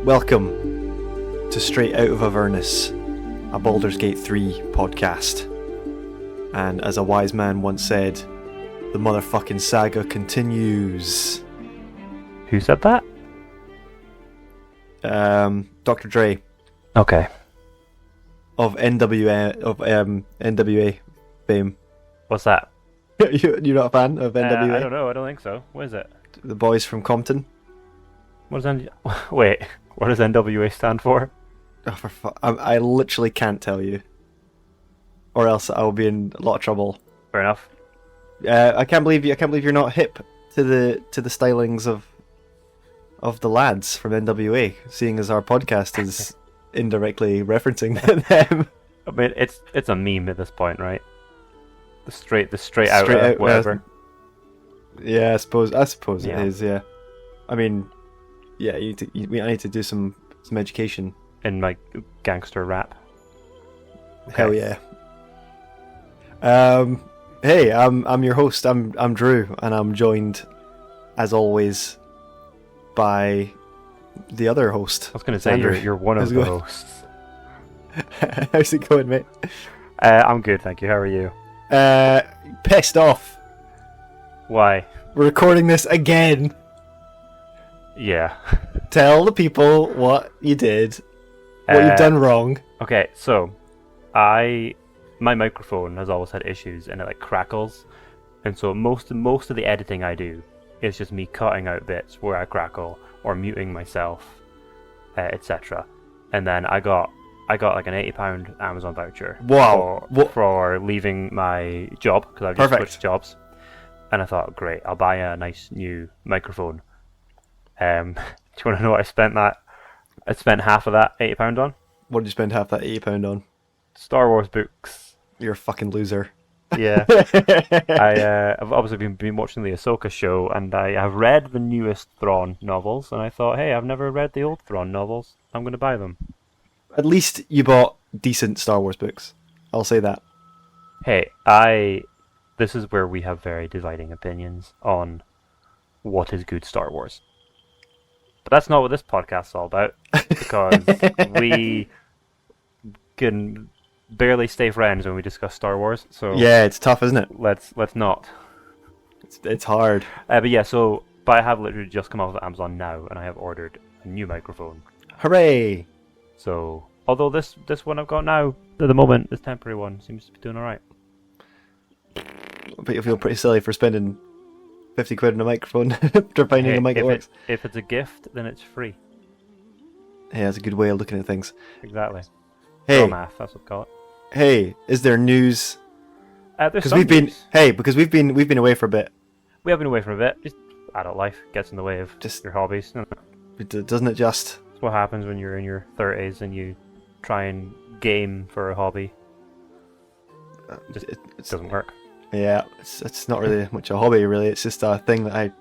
Welcome to Straight Out of Avernus, a Baldur's Gate 3 podcast. And as a wise man once said, the motherfucking saga continues. Who said that? Dr. Dre. Okay. Of NWA fame. What's that? You're not a fan of NWA? I don't know. I don't think so. What is it? The boys from Compton. What does Wait. What does NWA stand for? Oh, I literally can't tell you, or else I'll be in a lot of trouble. Fair enough. I can't believe you're not hip to the stylings of the lads from NWA, seeing as our podcast is indirectly referencing them. I mean, it's a meme at this point, right? The straight out whatever. Yeah, I suppose Yeah. it is. Yeah, I mean, yeah, I need to do some education. In like gangster rap. Okay. Hell yeah. Hey, I'm your host. I'm Drew, and I'm joined, as always, by the other host. I was going to say you're one of the hosts. How's it going, mate? I'm good, thank you. How are you? Pissed off. Why? We're recording this again. Yeah. Tell the people what you did, what you've done wrong. Okay, so my microphone has always had issues and it like crackles, and so most of the editing I do is just me cutting out bits where I crackle or muting myself, etc. And then I got like an £80 Amazon voucher. Wow! For leaving my job because I've just switched jobs, and I thought, great, I'll buy a nice new microphone. Do you want to know what I spent half of that £80 on? What did you spend half that £80 on? Star Wars books. You're a fucking loser. Yeah. I've obviously been watching the Ahsoka show, and I have read the newest Thrawn novels, and I thought, hey, I've never read the old Thrawn novels. I'm going to buy them. At least you bought decent Star Wars books. I'll say that. Hey, this is where we have very dividing opinions on what is good Star Wars. But that's not what this podcast's all about, because we can barely stay friends when we discuss Star Wars. So yeah, it's tough, isn't it? Let's not. It's hard. But I have literally just come off of Amazon now, and I have ordered a new microphone. Hooray! So although this one I've got now, at the moment, this temporary one seems to be doing all right. But you feel pretty silly for spending 50 quid on a microphone after finding a mic that works. If it's a gift, then it's free. Hey, that's a good way of looking at things. Exactly. Hey, math, that's what we call it. Hey, is there news? Because we've been away for a bit. We have been away for a bit. Just adult life gets in the way of just your hobbies. Doesn't it just? It's what happens when you're in your 30s and you try and game for a hobby. It doesn't work. Yeah, it's not really much a hobby, really. It's just a thing that I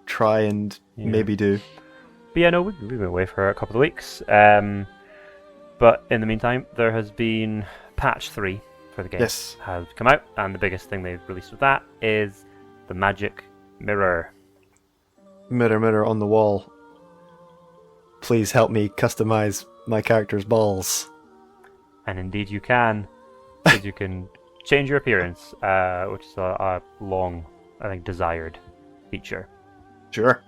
try and maybe do. But yeah, no, we've been away for a couple of weeks. But in the meantime, there has been patch 3 for the game. Yes. Has come out, and the biggest thing they've released with that is the magic mirror. Mirror, mirror on the wall. Please help me customize my character's balls. And indeed you can, because you can change your appearance, which is a long, I think, desired feature. Sure.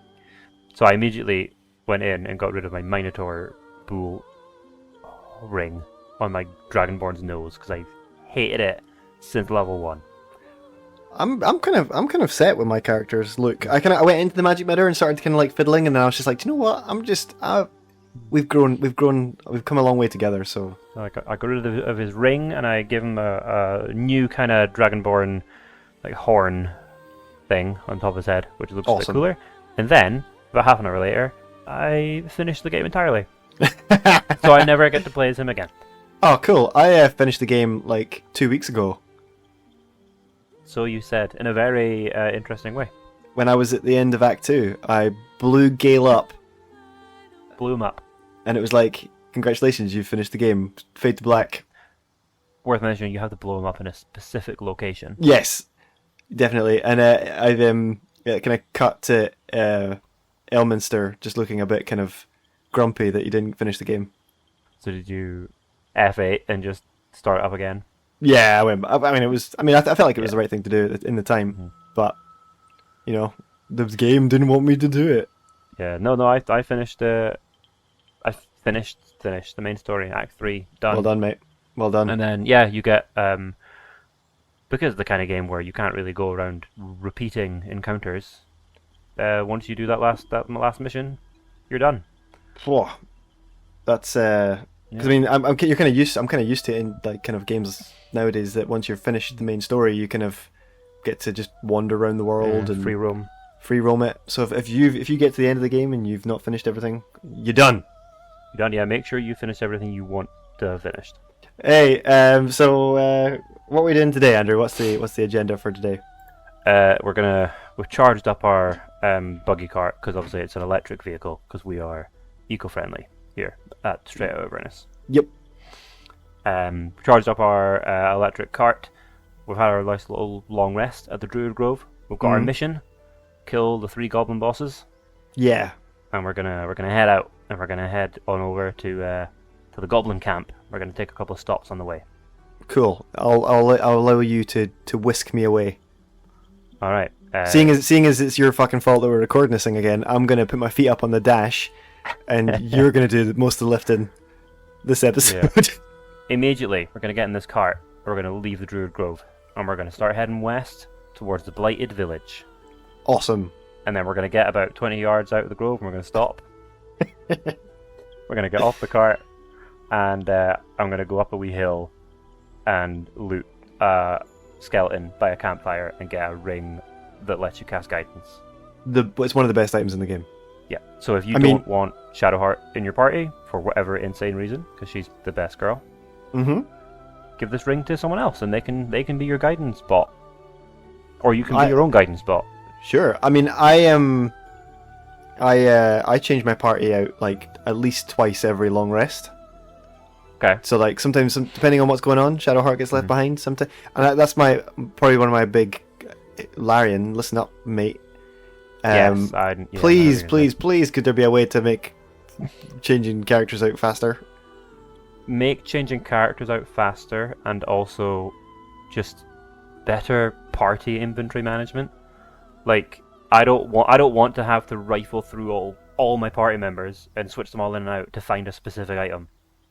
So I immediately went in and got rid of my Minotaur Bull ring on my Dragonborn's nose, because I hated it since level 1. I'm kind of set with my character's look. I went into the magic mirror and started kind of like fiddling, and then I was just like, do you know what? We've come a long way together. So I got rid of his ring, and I gave him a new kind of Dragonborn like horn thing on top of his head, which looks a bit cooler. And then about half an hour later, I finished the game entirely. So I never get to play as him again. Oh, cool! I finished the game like 2 weeks ago. So you said, in a very interesting way. When I was at the end of Act 2, I blew Gale up. Blew him up. And it was like, congratulations, you've finished the game. Fade to black. Worth mentioning, you have to blow him up in a specific location. Yes, definitely. And I've kind of cut to Elminster, just looking a bit kind of grumpy that you didn't finish the game. So did you F8 and just start up again? Yeah, I went. I mean, it was. I mean, I felt like it was the right thing to do in the time, but the game didn't want me to do it. Yeah, no, I finished the main story, Act 3, done. Well done, mate. Well done. And then you get because it's the kind of game where you can't really go around repeating encounters. Once you do that last mission, you're done. Whoa. That's because I mean, I'm kind of used to it in like kind of games nowadays that once you're finished the main story, you kind of get to just wander around the world and free roam it. So if you get to the end of the game and you've not finished everything, you're done. You're done. Yeah, make sure you finish everything you want to have finished. Hey, so what are we doing today, Andrew? What's the agenda for today? We've charged up our buggy cart because obviously it's an electric vehicle because we are eco-friendly here at Straight Out Avernus. Yep. Charged up our electric cart. We've had our nice little long rest at the Druid Grove. We've got our mission: kill the 3 goblin bosses. Yeah. And we're gonna head out, and we're gonna head on over to the goblin camp. We're gonna take a couple of stops on the way. Cool. I'll allow you to whisk me away. All right. Seeing as it's your fucking fault that we're recording this thing again, I'm gonna put my feet up on the dash, and you're gonna do most of the lifting this episode. Yeah. Immediately, we're gonna get in this cart. We're gonna leave the Druid Grove, and we're gonna start heading west towards the Blighted Village. Awesome. And then we're gonna get about 20 yards out of the grove, and we're gonna stop. We're gonna get off the cart, and I'm gonna go up a wee hill and loot a skeleton by a campfire and get a ring that lets you cast guidance. It's one of the best items in the game. Yeah. So if you don't want Shadowheart in your party for whatever insane reason, because she's the best girl, give this ring to someone else, and they can be your guidance bot, or you can be your own guidance bot. Sure. I mean, I change my party out like at least twice every long rest. Okay. So like sometimes, depending on what's going on, Shadowheart gets left behind. Sometimes, and that's probably one of my big. Larian, listen up, mate. Please, could there be a way to make changing characters out faster? Make changing characters out faster, and also just better party inventory management. Like, I don't want to have to rifle through all my party members and switch them all in and out to find a specific item.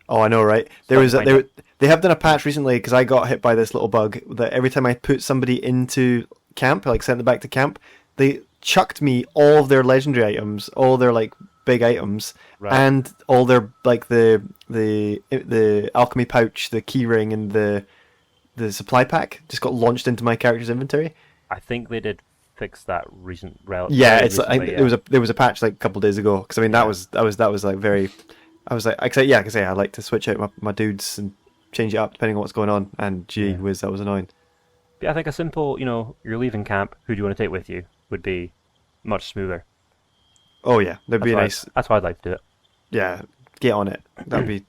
Oh, I know, right? They have done a patch recently because I got hit by this little bug that every time I put somebody into camp, like sent them back to camp, they chucked me all of their legendary items, all their like big items, and all their like the alchemy pouch, the key ring, and the supply pack just got launched into my character's inventory. I think they did fix that recently. There was a patch like a couple of days ago because I mean that was like very. I was like, I say I like to switch out my dudes and change it up depending on what's going on, and gee whiz, that was annoying. But I think a simple, you're leaving camp, who do you want to take with you, would be much smoother. Oh yeah, that'd be nice. That's why I'd like to do it. Yeah, get on it. That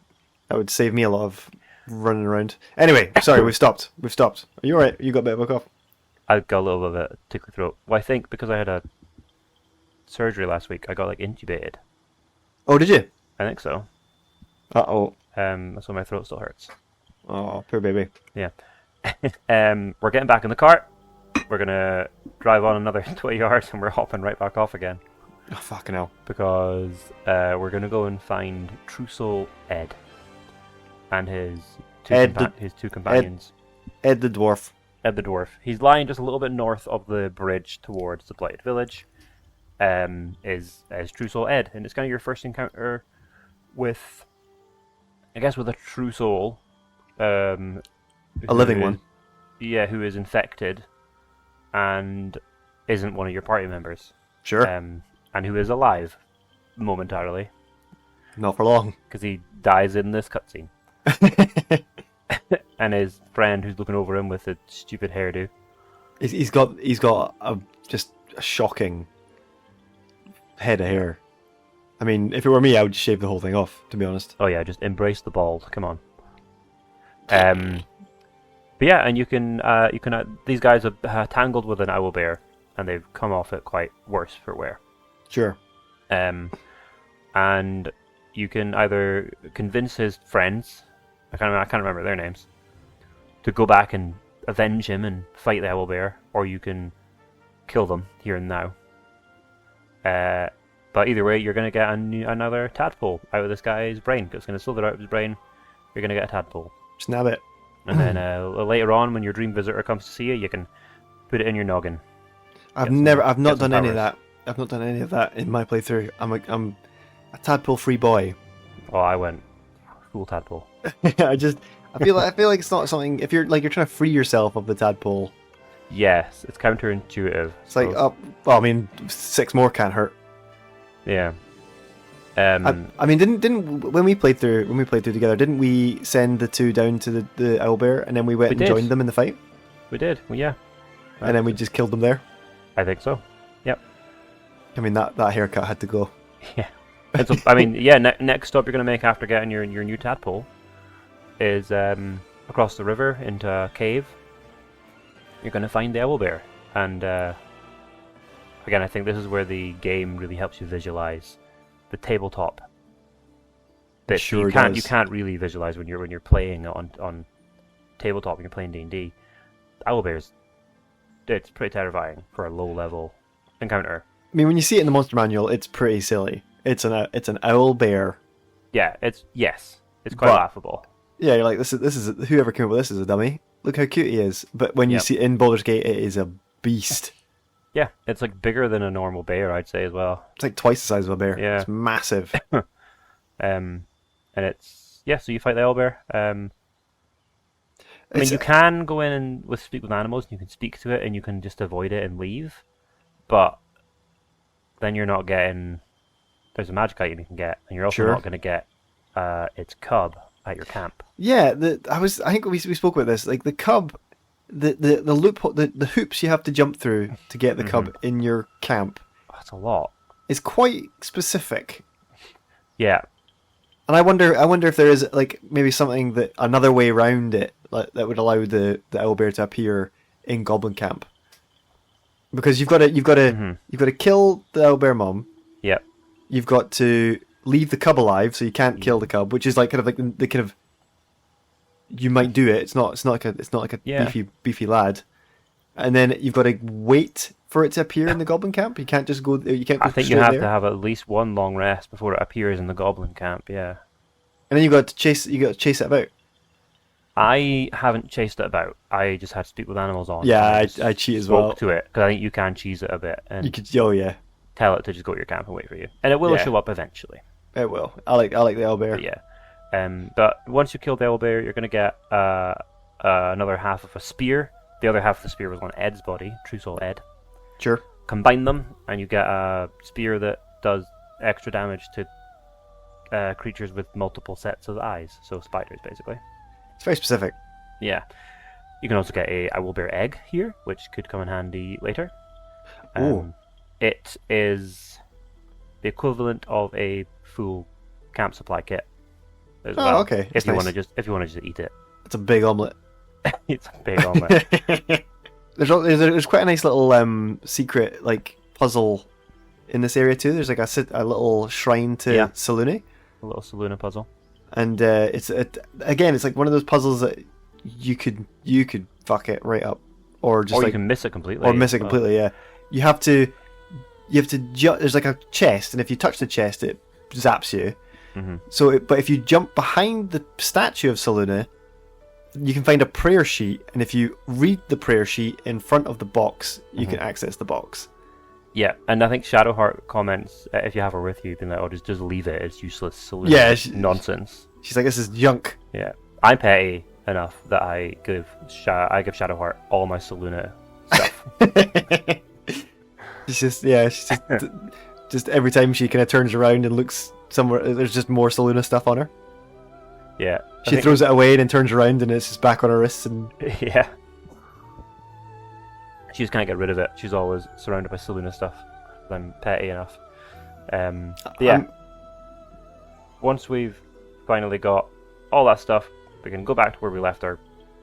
would save me a lot of running around. Anyway, sorry, we've stopped. Are you alright? You got a bit of a cough? I got a little bit of a tickly throat. Well, I think because I had a surgery last week, I got like intubated. Oh, did you? I think so. Uh-oh. That's why my throat still hurts. Oh, poor baby. Yeah. We're getting back in the cart. We're going to drive on another 20 yards and we're hopping right back off again. Oh, fucking hell. Because we're going to go and find True Soul Ed and his two companions. Ed the Dwarf. Ed the Dwarf. He's lying just a little bit north of the bridge towards the Blighted Village. Is True Soul Ed, and it's kind of your first encounter with, I guess, with a true soul, a living one. Yeah, who is infected, and isn't one of your party members. Sure. And who is alive, momentarily. Not for long, because he dies in this cutscene. And his friend, who's looking over him with a stupid hairdo. He's got just a shocking head of hair. I mean, if it were me, I would just shave the whole thing off, to be honest. Oh yeah, just embrace the bald. Come on. But yeah, and you can these guys are tangled with an owlbear, and they've come off it quite worse for wear. Sure. And you can either convince his friends, I can't remember their names, to go back and avenge him and fight the owlbear, or you can kill them here and now. But either way, you're going to get another tadpole out of this guy's brain. It's going to slither out of his brain. You're going to get a tadpole. Snap it. And then later on, when your dream visitor comes to see you, you can put it in your noggin. I've not done any of that. I've not done any of that in my playthrough. I'm a tadpole-free boy. Oh, I went full tadpole. I feel like it's not something. If you're trying to free yourself of the tadpole. Yes, it's counterintuitive. It's like, well, I mean, 6 more can't hurt. Yeah. I mean, didn't when we played through together, didn't we send the 2 down to the owlbear and then we went and joined them in the fight? We did. Well, yeah. And then we just killed them there. I think so. Yep. I mean, that haircut had to go. Yeah. And so, I mean, yeah. Next stop you're gonna make after getting your new tadpole is across the river into a cave. You're gonna find the owlbear, and again, I think this is where the game really helps you visualize the tabletop. That sure you can't really visualize when you're playing on tabletop when you're playing D&D. Owlbears, it's pretty terrifying for a low level encounter. I mean, when you see it in the monster manual, it's pretty silly. It's an owlbear. Yeah, it's quite laughable. Yeah, you're like, this is whoever came up with this is a dummy. Look how cute he is. But when you see it in Baldur's Gate, it is a beast. Yeah, it's like bigger than a normal bear, I'd say as well. It's like twice the size of a bear. Yeah, it's massive. And it's so you fight the owlbear. I mean, you can go in and speak with animals, and you can speak to it, and you can just avoid it and leave. But then you're not getting. There's a magic item you can get, and you're also not going to get its cub at your camp. Yeah, I think we spoke about this. Like the cub, the loophole, the hoops you have to jump through to get the cub in your camp. That's a lot. It's quite specific. Yeah. And I wonder if there is like maybe something another way around it that would allow the owlbear to appear in Goblin Camp. Because you've got to kill the owlbear mom. Yep. You've got to leave the cub alive, so you can't kill the cub, which is like kind of like the kind of you might do it. It's not like a beefy lad. And then you've got to wait for it to appear in the Goblin Camp. You can't just go. You can't. I think you have to have at least one long rest before it appears in the Goblin Camp. Yeah. And then you got to chase it about. I haven't chased it about. I just had to speak with animals on. Yeah, I cheat as well. Spoke to it because I think you can cheese it a bit. And you could. Oh yeah. Tell it to just go to your camp and wait for you, and it will show up eventually. It will. I like the owlbear. But yeah. But once you kill the owlbear, you're going to get another half of a spear. The other half of the spear was on Ed's body, True Soul Ed. Sure. Combine them, and you get a spear that does extra damage to creatures with multiple sets of eyes. So spiders, basically. It's very specific. Yeah. You can also get a owlbear egg here, which could come in handy later. Ooh. It is the equivalent of a full camp supply kit as well. Okay. If you want to just eat it. It's a big omelette. It's a big omelette. There's quite a nice little secret like puzzle in this area too. There's like a little shrine to Selûne. A little Selûne puzzle. And it's like one of those puzzles that you could fuck it right up, or just you can miss it completely. Yeah, you have to there's like a chest, and if you touch the chest, it zaps you. Mm-hmm. So, but if you jump behind the statue of Selûne, you can find a prayer sheet, and if you read the prayer sheet in front of the box, you can access the box. Yeah, and I think Shadowheart comments if you have her with you, being like, "Oh, just leave it. It's useless Selûne nonsense." She's like, "This is junk." Yeah, I'm petty enough that I give Shadowheart all my Selûne stuff. she's just every time she kind of turns around and looks somewhere, there's just more Selûne stuff on her. Yeah, she throws it away and then turns around and it's just back on her wrists and yeah. She just can't get rid of it. She's always surrounded by Selûne stuff. I'm petty enough. Once we've finally got all that stuff, we can go back to where we left our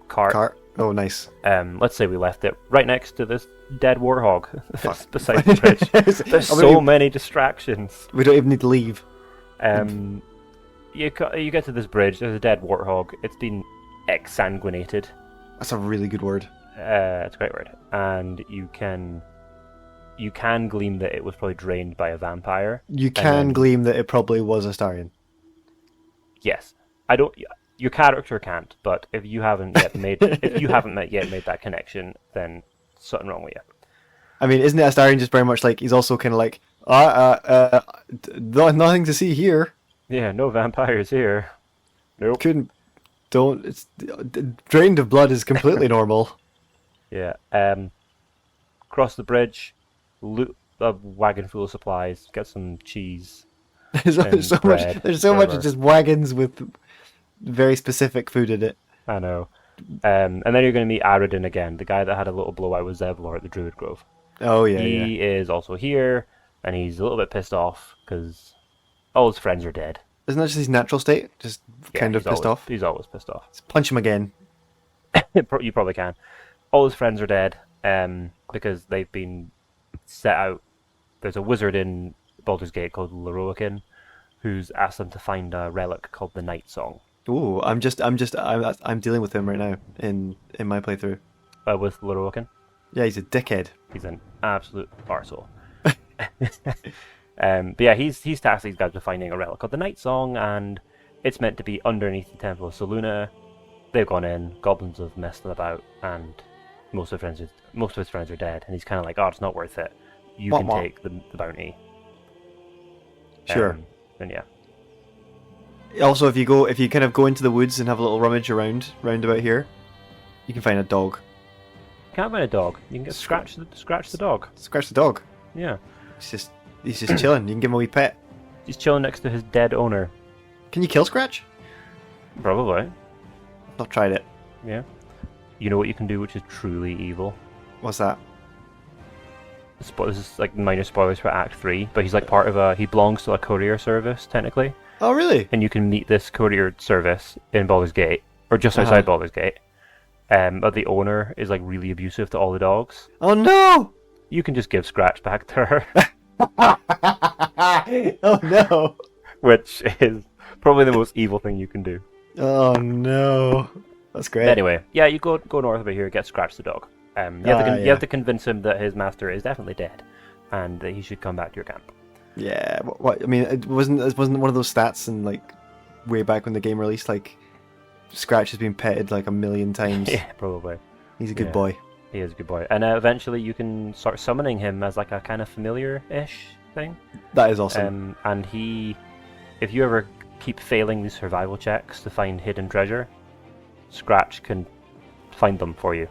cart. Oh, nice. Let's say we left it right next to this dead warhog beside the bridge. There's so many distractions. We don't even need to leave. you get to this bridge. There's a dead warthog. It's been exsanguinated. That's a really good word. It's a great word. And you can glean that it was probably drained by a vampire. You can gleam that it probably was a Astarion. Yes, I don't. Your character can't, but if you haven't yet made that connection, then something wrong with you. I mean, isn't it Astarion just very much like he's also kind of like, nothing to see here. Yeah, no vampires here. Nope. It's drained of blood is completely normal. Yeah. Cross the bridge, loot a wagon full of supplies, get some cheese. There's so much of just wagons with very specific food in it. I know. And then you're going to meet Aradin again, the guy that had a little blowout with Zevlor at the Druid Grove. Oh, yeah, He is also here, and he's a little bit pissed off because all his friends are dead. Isn't that just his natural state? Just kind of pissed off? He's always pissed off. Let's punch him again. You probably can. All his friends are dead because they've been set out. There's a wizard in Baldur's Gate called Loroakin who's asked them to find a relic called the Night Song. Ooh, I'm dealing with him right now in my playthrough. With Loroakin? Yeah, he's a dickhead. He's an absolute arsehole. But yeah, he's tasked these guys with finding a relic called the Night Song, and it's meant to be underneath the Temple of Soluna. They've gone in, goblins have messed them about, and most of his friends are dead, and he's kind of like, oh, it's not worth it. You can take the bounty. Sure. And yeah. Also, if you kind of go into the woods and have a little rummage round about here, you can find a dog. You can't find a dog. You can get scratch the dog. Scratch the dog. Yeah. He's just chilling. You can give him a wee pet. He's chilling next to his dead owner. Can you kill Scratch? Probably. I've not tried it. Yeah. You know what you can do, which is truly evil. What's that? This is like minor spoilers for Act 3, but he's like part of he belongs to a courier service, technically. Oh, really? And you can meet this courier service in Baldur's Gate, or just outside Baldur's Gate. But the owner is like really abusive to all the dogs. Oh no! You can just give Scratch back to her. Oh no! Which is probably the most evil thing you can do. Oh no! That's great. Anyway, yeah, you go north over here, get Scratch the dog. You have to convince him that his master is definitely dead, and that he should come back to your camp. Yeah, what I mean, it wasn't one of those stats in like way back when the game released. Like Scratch has been petted like 1,000,000 times. Yeah, probably. He's a good boy. He is a good boy, and eventually you can start summoning him as like a kind of familiar-ish thing. That is awesome. And if you ever keep failing these survival checks to find hidden treasure, Scratch can find them for you.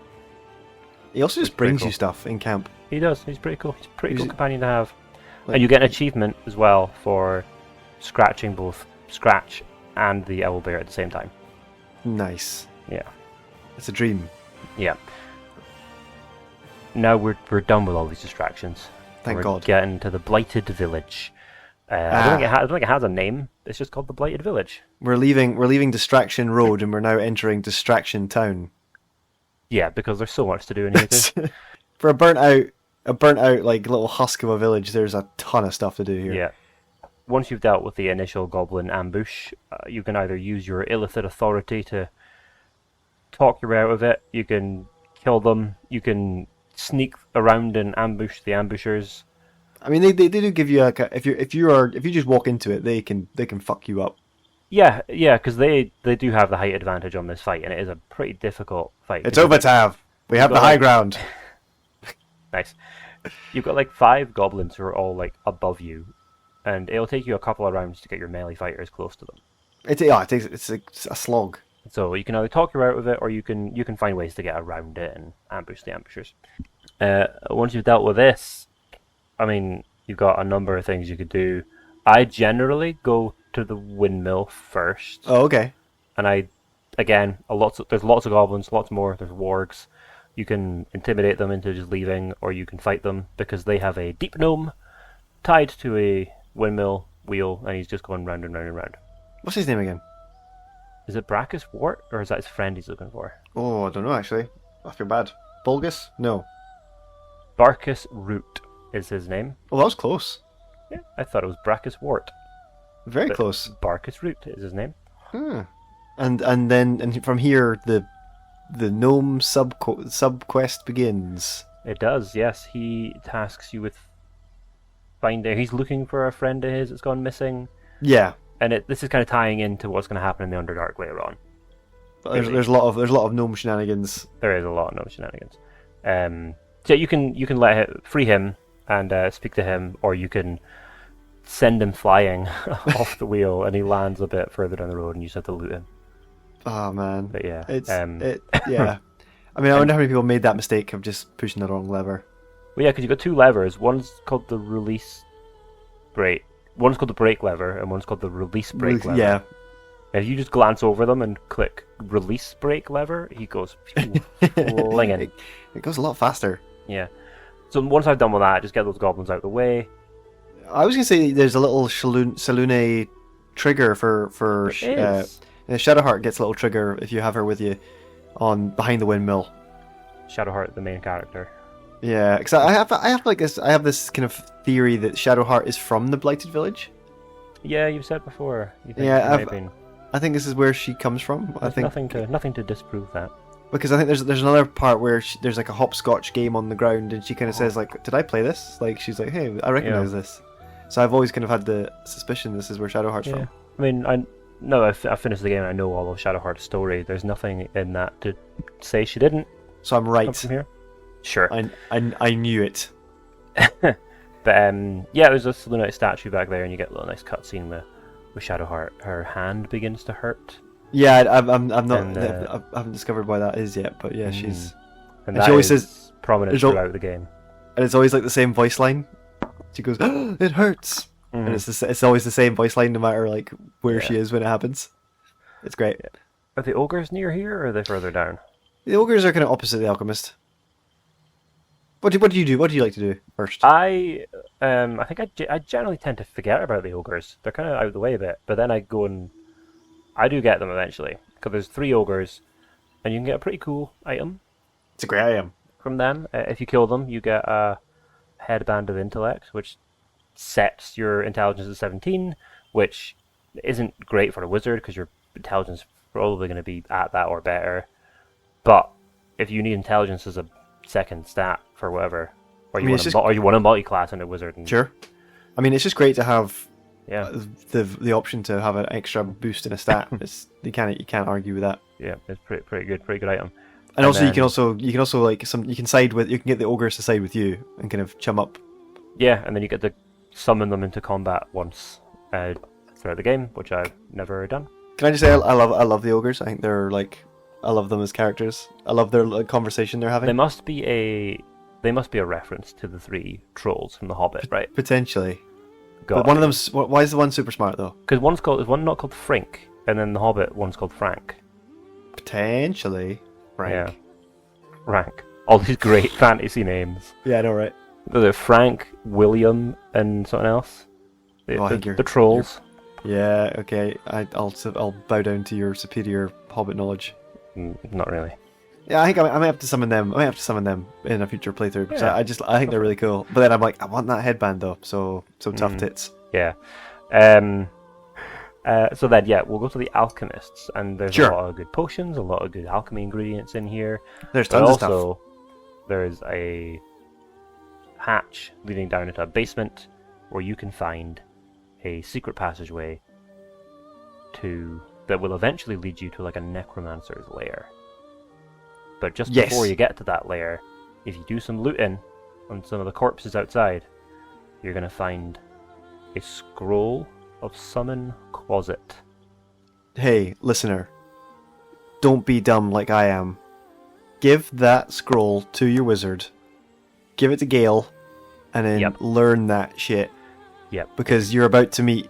He also just brings you stuff in camp. He does. He's pretty cool. He's a pretty cool companion to have. Like, and you get an achievement as well for scratching both Scratch and the owlbear at the same time. Nice. Yeah. It's a dream. Yeah. Now we're done with all these distractions. Thank God. We're getting to the Blighted Village. I don't think it has a name. It's just called the Blighted Village. We're leaving Distraction Road and we're now entering Distraction Town. Yeah, because there's so much to do in here too. For a burnt out like little husk of a village, there's a ton of stuff to do here. Yeah. Once you've dealt with the initial goblin ambush, you can either use your illicit authority to talk your way out of it. You can kill them. You can sneak around and ambush the ambushers. I mean, they do give you if you just walk into it, they can fuck you up. Yeah, because they do have the height advantage on this fight, and it is a pretty difficult fight. It's over, Tav. We have the high ground. Nice. You've got like 5 goblins who are all like above you, and it'll take you a couple of rounds to get your melee fighters close to them. It's a slog. So you can either talk your way out of it, or you can find ways to get around it and ambush the ambushers. Once you've dealt with this, I mean, you've got a number of things you could do. I generally go to the windmill first. Oh, okay. And there's lots of goblins, lots more. There's wargs. You can intimidate them into just leaving, or you can fight them because they have a deep gnome tied to a windmill wheel, and he's just going round and round and round. What's his name again? Is it Brachus Wart, or is that his friend he's looking for? Oh, I don't know actually. I feel bad. Bulgus? No. Barkus Root is his name. Oh, that was close. Yeah, I thought it was Brachus Wart. Very close. Barkus Root is his name. Huh. And from here the gnome sub quest begins. It does, yes. He tasks you with finding. He's looking for a friend of his that's gone missing. Yeah. And this is kind of tying into what's going to happen in the Underdark later on. There's a lot of gnome shenanigans. There is a lot of gnome shenanigans. So you can free him and speak to him, or you can send him flying off the wheel, and he lands a bit further down the road, and you just have to loot him. Oh man, But yeah, yeah. I mean, I wonder how many people made that mistake of just pushing the wrong lever. Well, yeah, because you've got two levers. One's called the release brake. One's called the brake lever, and one's called the release brake lever. Yeah. If you just glance over them and click release brake lever, he goes flinging. It goes a lot faster. Yeah. So once I've done with that, just get those goblins out of the way. I was gonna say there's a little Salune trigger for Shadowheart gets a little trigger if you have her with you on behind the windmill. Shadowheart, the main character. Yeah, because I have this kind of theory that Shadowheart is from the Blighted Village. Yeah, you've said before. You think Yeah, I think this is where she comes from. I think nothing to disprove that. Because I think there's another part where there's like a hopscotch game on the ground, and she kind of says like, "Did I play this?" Like she's like, "Hey, I recognize this." So I've always kind of had the suspicion this is where Shadowheart's from. I mean, I finished the game. I know all of Shadowheart's story. There's nothing in that to say she didn't. So I'm right. Come from here. Sure. I knew it. But there's a Selûnite statue back there, and you get a little nice cutscene with Shadowheart. Her hand begins to hurt. Yeah, I'm not. I haven't discovered why that is yet, but yeah, she's. And she always says prominent throughout the game. And it's always like the same voice line. She goes, oh, "It hurts," and it's always the same voice line no matter like where she is when it happens. It's great. Yeah. Are the ogres near here, or are they further down? The ogres are kind of opposite the alchemist. What do you do? What do you like to do first? I think I generally tend to forget about the ogres. They're kind of out of the way a bit, but then I go and I do get them eventually, because there's 3 ogres, and you can get a pretty cool item. It's a great item from them. If you kill them, you get a headband of intellect, which sets your intelligence at 17, which isn't great for a wizard because your intelligence is probably going to be at that or better. But if you need intelligence as a second stat for whatever, or you want a multi-class in a wizard, sure. I mean, it's just great to have the option to have an extra boost in a stat. You can't argue with that. Yeah, it's pretty good item. And also, you can also like you can get the ogres to side with you and kind of chum up. Yeah, and then you get to summon them into combat once throughout the game, which I've never done. Can I just say I love the ogres? I think they're like I love them as characters. I love their conversation they're having. They must be a reference to the 3 trolls from The Hobbit, right? Potentially. But one of them. Why is the one super smart though? Because one not called Frink, and then The Hobbit one's called Frank. Potentially. Frank. Yeah. Frank. All these great fantasy names. Yeah, I know, right? There's Frank, William, and something else. The trolls. Yeah. Okay. I'll bow down to your superior Hobbit knowledge. Not really. Yeah, I think I might have to summon them. I might have to summon them in a future playthrough. Yeah. I think they're really cool. But then I'm like, I want that headband though. So tough tits. Yeah. So then, we'll go to the alchemists, and there's a lot of good potions, a lot of good alchemy ingredients in here. There's tons of stuff. Also, there's a hatch leading down into a basement where you can find a secret passageway that will eventually lead you to like a necromancer's lair. But just before you get to that lair, if you do some looting on some of the corpses outside, you're going to find a scroll of Summon Closet. Hey, listener. Don't be dumb like I am. Give that scroll to your wizard. Give it to Gale. And then learn that shit. Yep. Because you're about to meet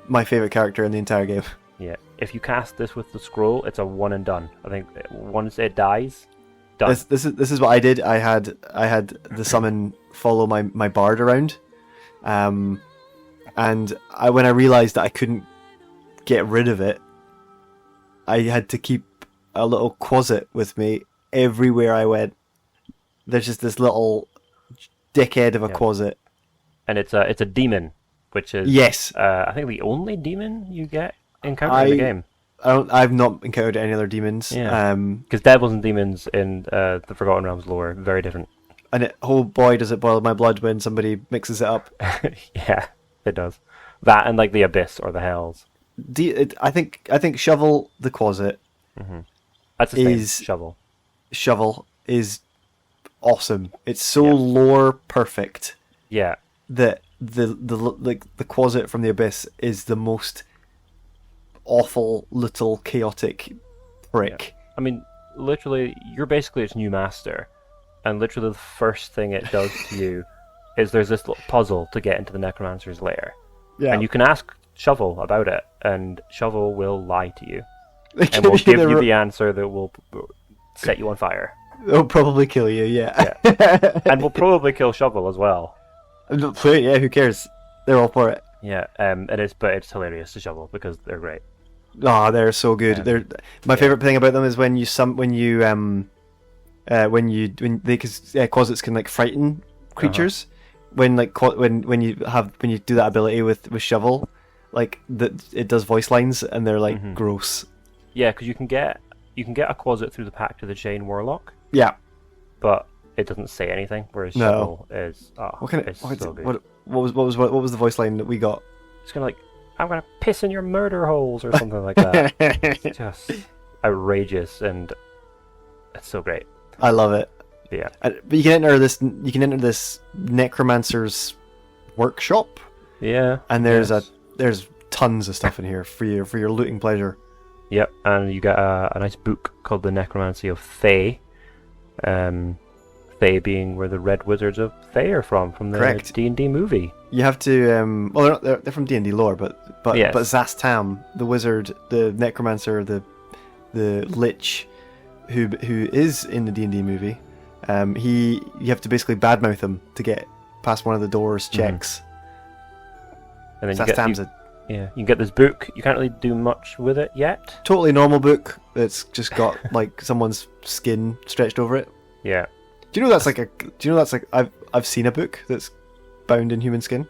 my favourite character in the entire game. Yeah. If you cast this with the scroll, it's a one and done. I think once it dies, done. This is what I did. I had the summon follow my bard around. And when I realised that I couldn't get rid of it, I had to keep a little closet with me everywhere I went. There's just this little dickhead of a closet. And it's a demon which is Yes. I think the only demon you get encounter in the game. I've not encountered any other demons. Yeah. Because devils and demons in the Forgotten Realms lore very different. And oh boy, does it boil my blood when somebody mixes it up. Yeah, it does. That and like the abyss or the hells. I think Shovel the Quasit That's the same shovel. Shovel is awesome. It's so lore perfect. Yeah. That the Quasit from the abyss is the most awful little chaotic prick. Yeah. I mean, literally, you're basically its new master, and literally the first thing it does to you is there's this little puzzle to get into the Necromancer's lair. Yeah. And you can ask Shovel about it, and Shovel will lie to you. And will give you the answer that will set you on fire. It'll probably kill you, yeah. And will probably kill Shovel as well. Yeah, who cares? They're all for it. Yeah, but it's hilarious to Shovel because they're great. Oh, they're so good. My favorite thing about them is when Quasits can like frighten creatures. When you do that ability with Shovel, like it does voice lines and they're like gross. Yeah, because you can get a Quasit through the Pact of the Chain Warlock. Yeah, but it doesn't say anything. Whereas Shovel is so good. What was the voice line that we got? It's kind of like, I'm gonna piss in your murder holes or something like that. It's just outrageous and it's so great. I love it. Yeah, but you can enter this necromancer's workshop. Yeah, and there's tons of stuff in here for your looting pleasure. Yep, and you get a nice book called The Necromancy of Thay. Thay being where the Red Wizards of Thay are from the D&D movie. You have to they're from D&D lore, but yes. But Zastam, the wizard, the necromancer, the lich, who is in the D&D movie, you have to basically badmouth him to get past one of the doors checks. And then you can get this book. You can't really do much with it yet. Totally normal book that's just got like someone's skin stretched over it. Yeah. Do you know that's like I've seen a book that's bound in human skin.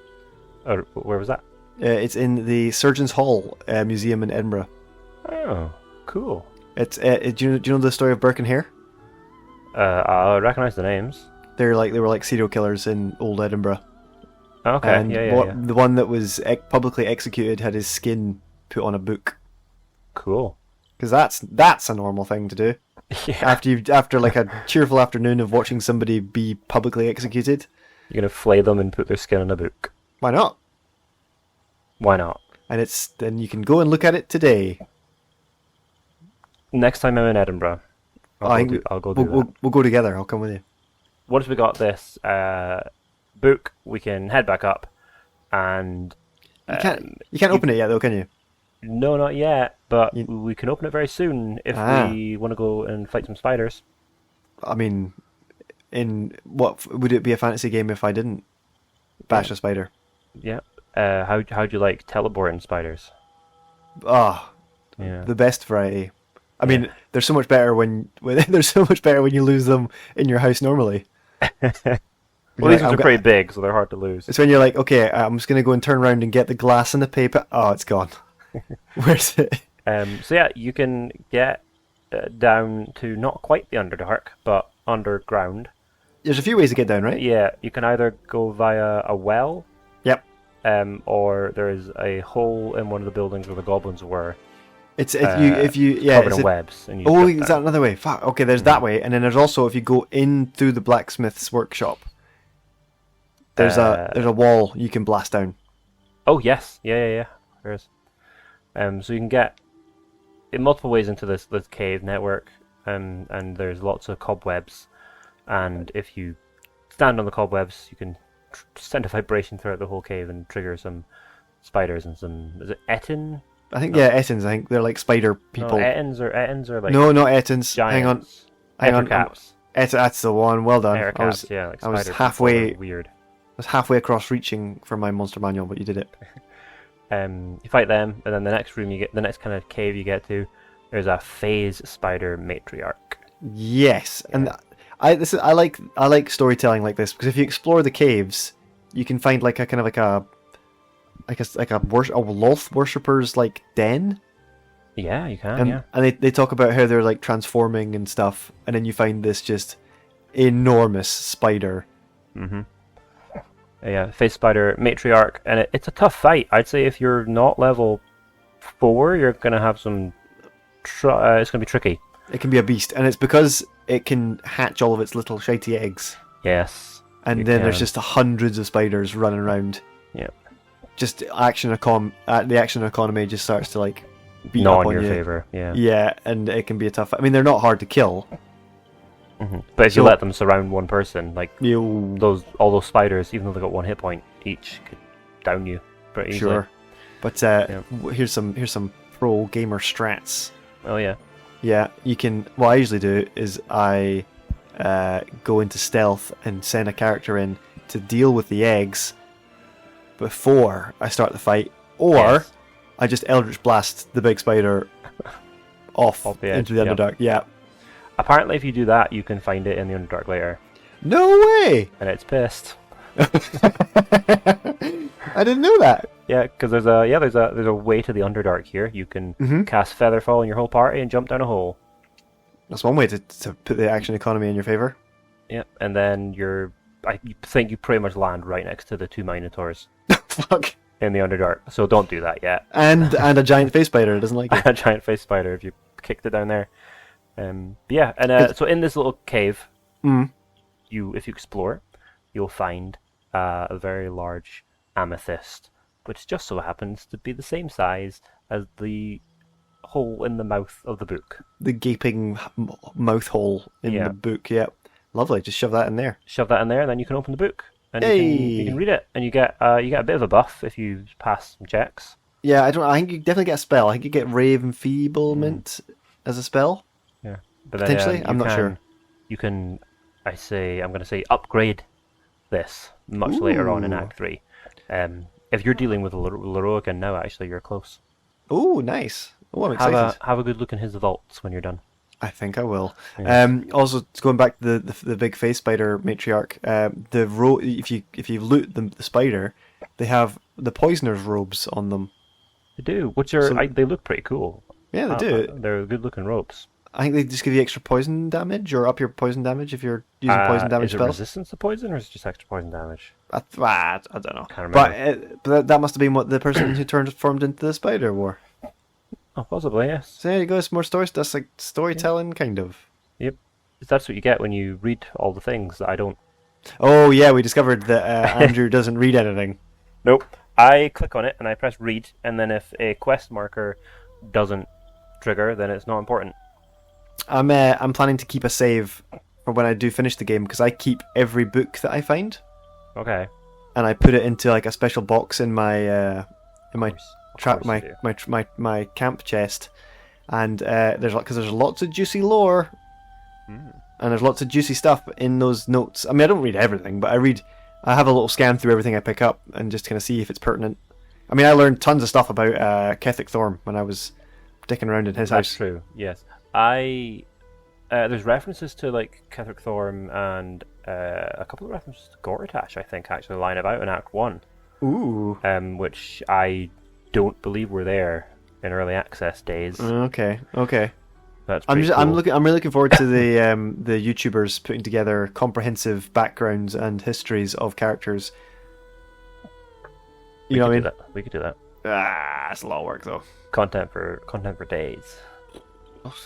Oh, where was that? It's in the Surgeons Hall Museum in Edinburgh. Oh, cool. It's do you know the story of Burke and Hare? I recognise the names. They were like serial killers in old Edinburgh. Okay, and the one that was publicly executed had his skin put on a book. Cool. Because that's a normal thing to do. Yeah. After like a cheerful afternoon of watching somebody be publicly executed, you're gonna flay them and put their skin in a book. Why not? Why not? And then you can go and look at it today. Next time I'm in Edinburgh, I'll go do that. We'll go together. I'll come with you. Once we got this book, we can head back up, and you can't open it yet, though, can you? No, not yet. But we can open it very soon if we want to go and fight some spiders. I mean, what would it be a fantasy game if I didn't bash a spider? Yeah. How'd you like teleporting spiders? The best variety. I mean, they're so much better when you lose them in your house normally. Well, these ones are pretty big, so they're hard to lose. It's when you're like, okay, I'm just going to go and turn around and get the glass and the paper. Oh, it's gone. Where's it? So yeah, you can get down to not quite the Underdark, but underground. There's a few ways to get down, right? Yeah, you can either go via a well. Yep. Or there is a hole in one of the buildings where the goblins were. It's if you covered in webs. And is that another way? Fuck. Okay, there's that way, and then there's also if you go in through the blacksmith's workshop. There's a wall you can blast down. Oh yes, yeah. There is. So you can get in multiple ways into this cave network, and there's lots of cobwebs, and if you stand on the cobwebs, you can send a vibration throughout the whole cave and trigger some spiders and some. Is it Etin? I think Ettins. I think they're like spider people. No, Ettins are like no, not Ettins. Giants. Hang on. Caps. That's the one. Well done. I was halfway. Weird. I was halfway across reaching for my monster manual, but you did it. You fight them, and then the next kind of cave you get to, there's a phase spider matriarch. Yes, yeah. And I like storytelling like this because if you explore the caves, you can find like a kind of like a a Loth worshipper's like den. Yeah, you can. And they talk about how they're like transforming and stuff, and then you find this just enormous spider. Mm-hmm. Yeah, face spider matriarch, and it's a tough fight. I'd say if you're not level 4, you're gonna have some. It's gonna be tricky. It can be a beast, and it's because it can hatch all of its little shitey eggs. Yes. And then there's just hundreds of spiders running around. Yep. Just the action economy just starts to like beat not up on in your you. favor. Yeah. Yeah, and it can be a tough. I mean, they're not hard to kill. Mm-hmm. But if you let them surround one person, like all those spiders, even though they got 1 hit point each, could down you pretty easily. Sure. But here's some pro gamer strats. Oh yeah. Yeah, you can. What I usually do is I go into stealth and send a character in to deal with the eggs before I start the fight, or I just Eldritch Blast the big spider off the edge, into the Underdark. Yeah. Apparently, if you do that, you can find it in the Underdark later. No way! And it's pissed. I didn't know that. Yeah, because there's a way to the Underdark here. You can cast Featherfall in your whole party and jump down a hole. That's one way to put the action economy in your favor. Yeah, and then I think you pretty much land right next to the 2 Minotaurs. Fuck. In the Underdark, so don't do that yet. And a giant face spider doesn't like it. A giant face spider if you kicked it down there. So in this little cave, if you explore, you'll find a very large amethyst, which just so happens to be the same size as the hole in the mouth of the book. The gaping mouth hole in the book, yeah. Lovely, just shove that in there. Shove that in there, and then you can open the book. And you can read it, and you get a bit of a buff if you pass some checks. Yeah, I think you definitely get a spell. I think you get Rave Enfeeblement as a spell. Yeah, but potentially, then, I'm not sure. You can, I'm going to say, upgrade this much later on in Act 3. If you're dealing with Leroican now, actually, you're close. Oh, nice. Oh, I'm excited. Have a good look in his vaults when you're done. I think I will. Yeah. Also, going back to the big face spider matriarch, if you loot the spider, they have the poisoner's robes on them. They do, which are they look pretty cool. Yeah, they do. They're good looking robes. I think they just give you extra poison damage, or up your poison damage if you're using poison damage spells. Is it resistance to poison, or is it just extra poison damage? I don't know. Can't remember. But that must have been what the person who transformed into the spider wore. Oh, possibly, yes. So there you go, it's more stories. That's like storytelling, kind of. Yep. That's what you get when you read all the things that I don't. Oh, yeah, we discovered that Andrew doesn't read anything. Nope. I click on it and I press read, and then if a quest marker doesn't trigger, then it's not important. I'm planning to keep a save for when I do finish the game, because I keep every book that I find. Okay. And I put it into like a special box in my my camp chest, and there's lots of juicy lore, and there's lots of juicy stuff in those notes. I mean, I don't read everything, but I have a little scan through everything I pick up and just kind of see if it's pertinent. I mean, I learned tons of stuff about Ketheric Thorm when I was dicking around in his house. That's true. Yes, there's references to like Ketheric Thorm and a couple of references to Gortash, I think, actually line about in Act 1. Ooh. Which I don't believe were there in early access days. Okay. That's I'm cool. really looking forward to the YouTubers putting together comprehensive backgrounds and histories of characters. You know what I mean? We could do that. It's a lot of work though. Content for days.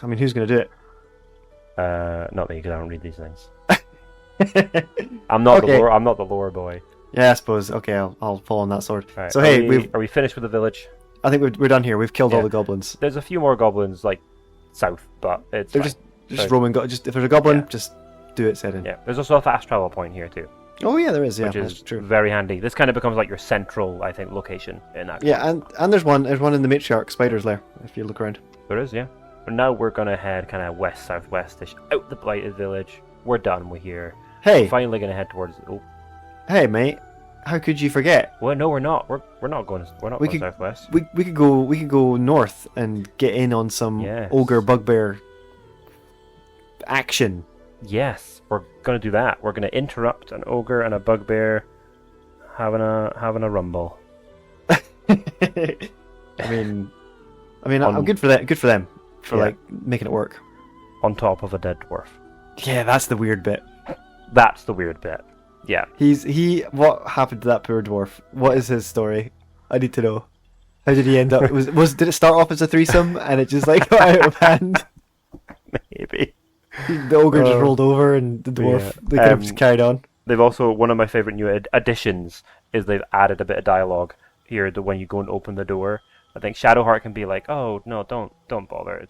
I mean, who's going to do it? Not me, because I don't read these things. I'm not the lore boy. Yeah, I suppose. Okay, I'll fall on that sword. Right. So are we finished with the village? I think we're done here. We've killed all the goblins. There's a few more goblins like south, but they're just roaming. Just if there's a goblin, just do it. Set in. Yeah. There's also a fast travel point here too. Oh yeah, there is. Yeah, which is true. Very handy. This kind of becomes like your central, I think, location in that. Yeah, and there's one in the matriarch spider's lair. If you look around, there is. Yeah. But now we're gonna head kind of west southwestish out the blighted village. We're done. We're here. Hey. We're finally gonna head towards. Oh. Hey, mate. How could you forget? Well, no, we're not. We're not going southwest. We could go north and get in on some ogre bugbear action. Yes, we're gonna do that. We're gonna interrupt an ogre and a bugbear having a rumble. I mean, I'm On- good for that. Good for them for Yeah. like making it work. On top of a dead dwarf. Yeah, that's the weird bit. That's the weird bit. Yeah. What happened to that poor dwarf? What is his story? I need to know. How did he end up? Did it start off as a threesome and it just like got out of hand? Maybe. The ogre just rolled over and the dwarf Yeah. they could have just carried on. They've also, one of my favourite new additions is they've added a bit of dialogue here that when you go and open the door. I think Shadowheart can be like, oh, no, don't bother.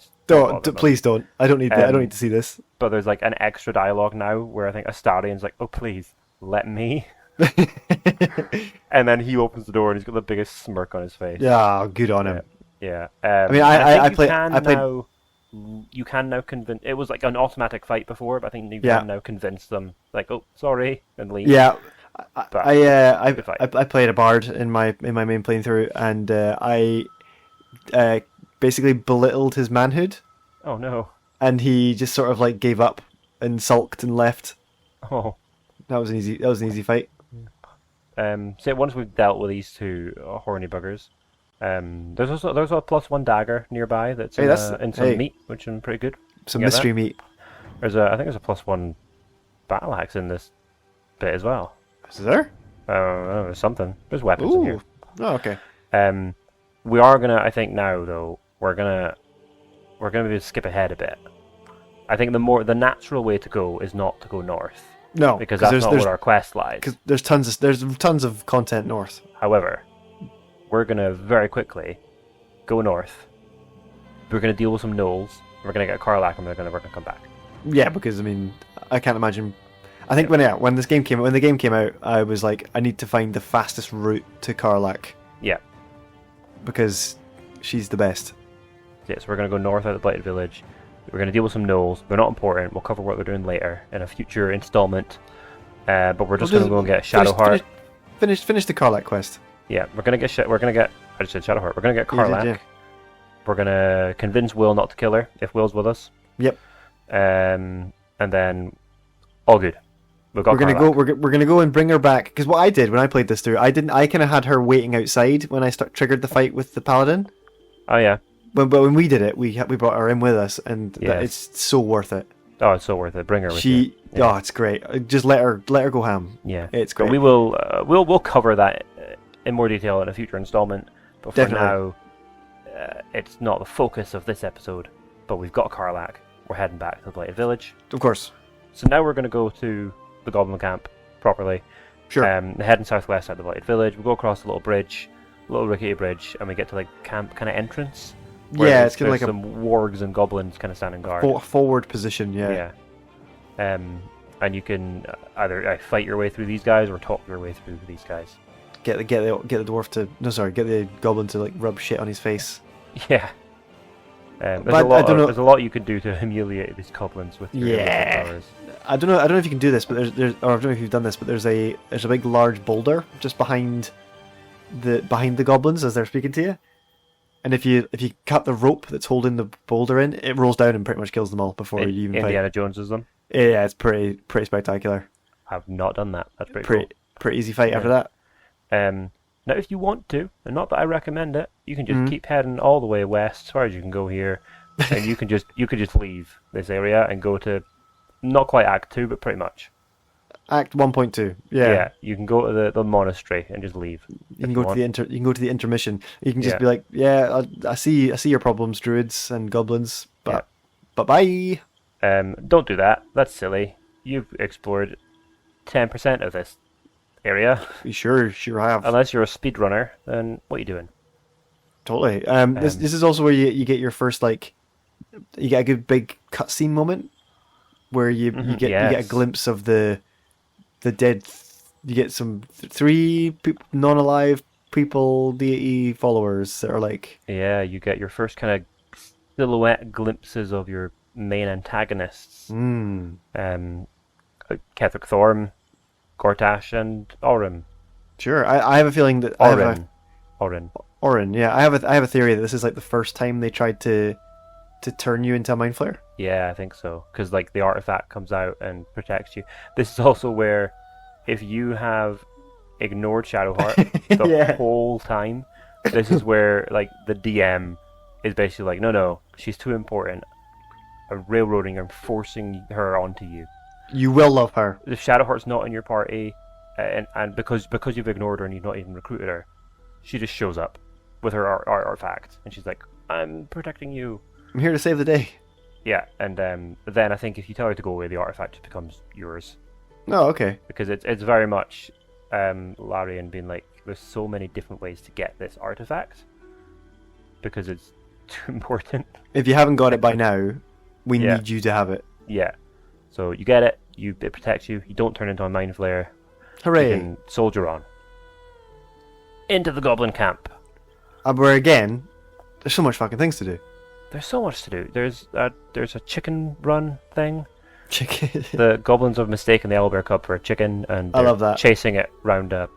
Please don't. I don't need that. I don't need to see this. But there's like an extra dialogue now where I think Astarion's like, oh, please, let me. And then he opens the door and he's got the biggest smirk on his face. Yeah, good on him. Yeah. I mean, I played. You can now convince. It was like an automatic fight before, but I think you Yeah. can now convince them, like, oh, sorry, and leave. Yeah, But I played a bard in my main playthrough, and I basically belittled his manhood, Oh no. and he just sort of like gave up and sulked and left. Oh. That was an easy fight. So once we've dealt with these two horny buggers, there's a +1 dagger nearby that's in some meat, which is pretty good. Some mystery meat. I think there's a +1 battle axe in this bit as well. Is there? There's something. There's weapons in here. Oh, okay. We are gonna. I think now though we're gonna maybe skip ahead a bit. I think the natural way to go is not to go north. No, because that's not where our quest lies. Because there's tons of content north. However, we're gonna very quickly go north. We're gonna deal with some gnolls. We're gonna get a Karlach, and we're gonna come back. Yeah, because I mean, I can't imagine. I think when the game came out, I was like, I need to find the fastest route to Karlach. Yeah. Because she's the best. Yeah, so we're going to go north out of the Blighted Village. We're going to deal with some gnolls. They're not important. We'll cover what they're doing later in a future installment. But we're just going to go and get Shadowheart. Finish the Karlach quest. Yeah, we're going to get. I just said Shadowheart. We're going to get Karlach. Yeah. We're going to convince Will not to kill her if Will's with us. Yep. And then all good. We're gonna go and bring her back, because what I did when I played this through, I kind of had her waiting outside when I triggered the fight with the paladin. Oh yeah. But when we did it, we brought her in with us, and it's so worth it. Oh, it's so worth it. Bring her with you. Oh, it's great. Just let her go ham. Yeah, it's great. But we will we'll cover that in more detail in a future installment. But for now, it's not the focus of this episode. But we've got Karlach. We're heading back to the Blighted Village. Of course. So now we're going to go to the Goblin camp properly. Sure. Heading southwest out of the Blighted Village. We go across a little rickety bridge, and we get to like camp kind of entrance. Yeah, it's kind of like some wargs and goblins kind of standing guard. Forward position. Yeah. And you can either fight your way through these guys or talk your way through these guys. Get the dwarf to get the goblin to like rub shit on his face. Yeah. There's a lot you can do to humiliate these goblins with your powers. I don't know if you can do this, but there's or I don't know if you've done this, but there's a big large boulder just behind the goblins as they're speaking to you. And if you cut the rope that's holding the boulder in, it rolls down and pretty much kills them all before you even fight. Indiana Joneses them. Yeah, it's pretty spectacular. I've not done that. That's pretty cool. Pretty easy fight after that. Now, if you want to, and not that I recommend it, you can just keep heading all the way west as far as you can go here, and you can just leave this area and go to not quite Act 2, but pretty much. Act 1.2. Yeah. You can go to the monastery and just leave. You can go to the intermission. You can just be like, yeah, I see your problems, druids and goblins, but bye. Don't do that. That's silly. You've explored 10% of this area. You sure have. Unless you're a speedrunner, then what are you doing? Totally. This is also where you get your first you get a good big cutscene moment where you get a glimpse of the dead. You get some 3 non-alive people, deity followers that are like. Yeah, you get your first kind of silhouette glimpses of your main antagonists. Ketheric Thorm, Gortash, and Orin. Sure, I have a feeling that Orin. Yeah, I have a theory that this is like the first time they tried to turn you into a mind flayer. Yeah, I think so, because like the artifact comes out and protects you. This is also where, if you have ignored Shadowheart the whole time, This is where like the DM is basically like, no, she's too important. I'm railroading her, I'm forcing her onto you. You will love her. If Shadowheart's not in your party, and because you've ignored her and you've not even recruited her, she just shows up with her artifact, and she's like, I'm protecting you. I'm here to save the day. Yeah, and then I think if you tell her to go away, the artifact just becomes yours. Oh, okay. Because it's very much Larian being like, there's so many different ways to get this artifact because it's too important. If you haven't got it by now, we need you to have it. Yeah. So you get it, it protects you, you don't turn into a mind flayer. Hooray! You can soldier on. Into the goblin camp. Where again, there's so much fucking things to do. There's so much to do. There's a chicken run thing. Chicken. The goblins have mistaken the owlbear cub for a chicken, and I love that. Chasing it round a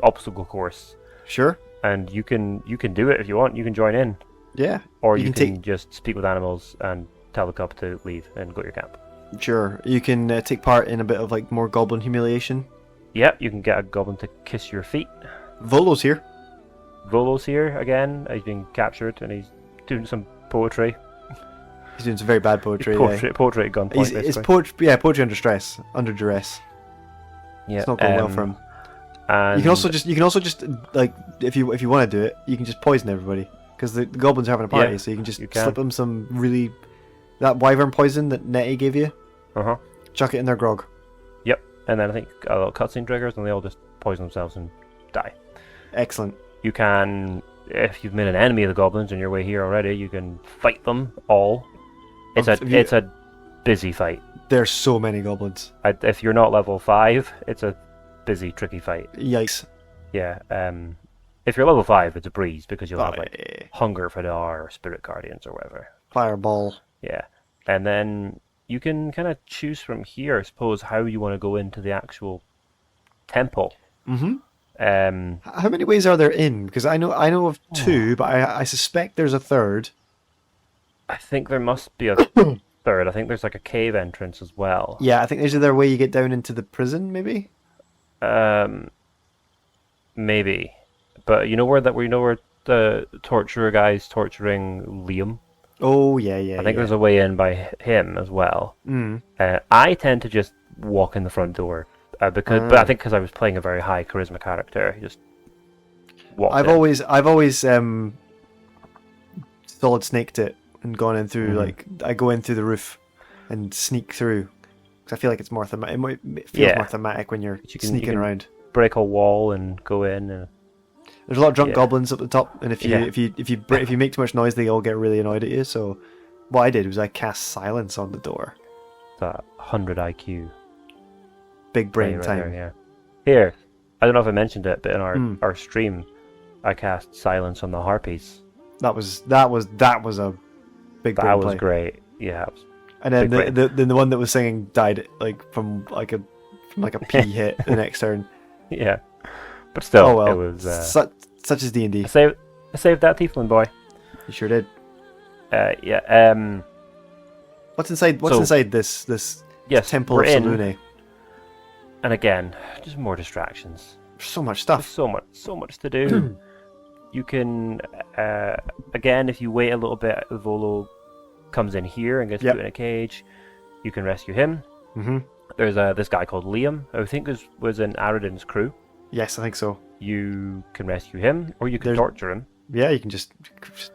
obstacle course. Sure. And you can do it if you want. You can join in. Yeah. Or you can just speak with animals and tell the cub to leave and go to your camp. Sure. You can take part in a bit of like more goblin humiliation. Yeah, you can get a goblin to kiss your feet. Volo's here. Volo's here again. He's been captured and he's doing some poetry. He's doing some very bad poetry. Poetry at gunpoint. It's poetry under stress, under duress. Yeah, it's not going well for him. And you can also just like if you want to do it, you can just poison everybody because the goblins are having a party, so you can just slip them some really that wyvern poison that Nettie gave you. Chuck it in their grog. Yep, and then I think a little cutscene triggers, and they all just poison themselves and die. Excellent. You can, if you've made an enemy of the goblins on your way here already, you can fight them all. It's a busy fight. There's so many goblins. If you're not level 5, it's a busy, tricky fight. Yikes. Yeah. If you're level 5, it's a breeze because you'll have like Hunger for the or Spirit Guardians or whatever. Fireball. Yeah. And then you can kind of choose from here, I suppose, how you want to go into the actual temple. Mm-hmm. How many ways are there in? Because I know of 2, but I suspect there's a third. I think there must be a third. I think there's like a cave entrance as well. Yeah, I think there's another way you get down into the prison, maybe. Maybe, but you know where the torturer guy's torturing Liam. Oh yeah. I think there's a way in by him as well. I tend to just walk in the front door but I think because I was playing a very high charisma character, I just walked. I've always solid snaked it and gone in through like I go in through the roof and sneak through because I feel like it's more thematic. It feels more thematic when you're sneaking around. Break a wall and go in. There's a lot of drunk goblins up the top, and if you make too much noise, they all get really annoyed at you. So what I did was I cast silence on the door. That 100 IQ. Big brain right time. There, yeah. Here, I don't know if I mentioned it, but in our stream, I cast silence on the harpies. That was a big brain That was play. Great. Yeah. And then the one that was singing died from like a pea hit the next turn. Yeah. But still, it was such as D&D. I saved that tiefling boy. You sure did. Yeah. What's inside this temple of Salune? And again, just more distractions. There's so much stuff. There's so much to do. You can again, if you wait a little bit, Volo comes in here and gets put in a cage. You can rescue him. Mm-hmm. There's this guy called Liam, who I think was in Aradin's crew. Yes, I think so. You can rescue him, or you can torture him. Yeah, you can just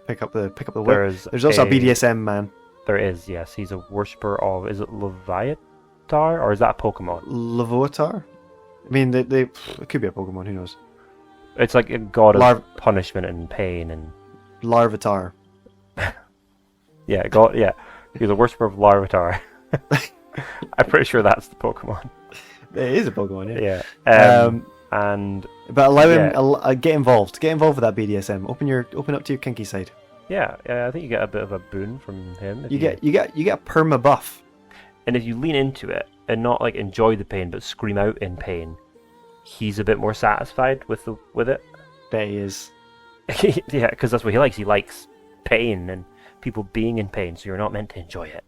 pick up the whip. There's also a BDSM man. There is, yes. He's a worshipper of, is it Leviathan, or is that a Pokemon? Leviathan? I mean, it could be a Pokemon. Who knows? It's like a god of punishment and pain and Larvitar. Yeah, God. Yeah, he's a worshipper of Larvitar. I'm pretty sure that's the Pokemon. It is a Pokemon, yeah. But allow him, get involved. Get involved with that BDSM. Open up to your kinky side. Yeah, I think you get a bit of a boon from him. You get a perma buff. And if you lean into it and not like enjoy the pain, but scream out in pain, he's a bit more satisfied with it. Bet he is. Yeah, because that's what he likes. He likes pain and people being in pain. So you're not meant to enjoy it.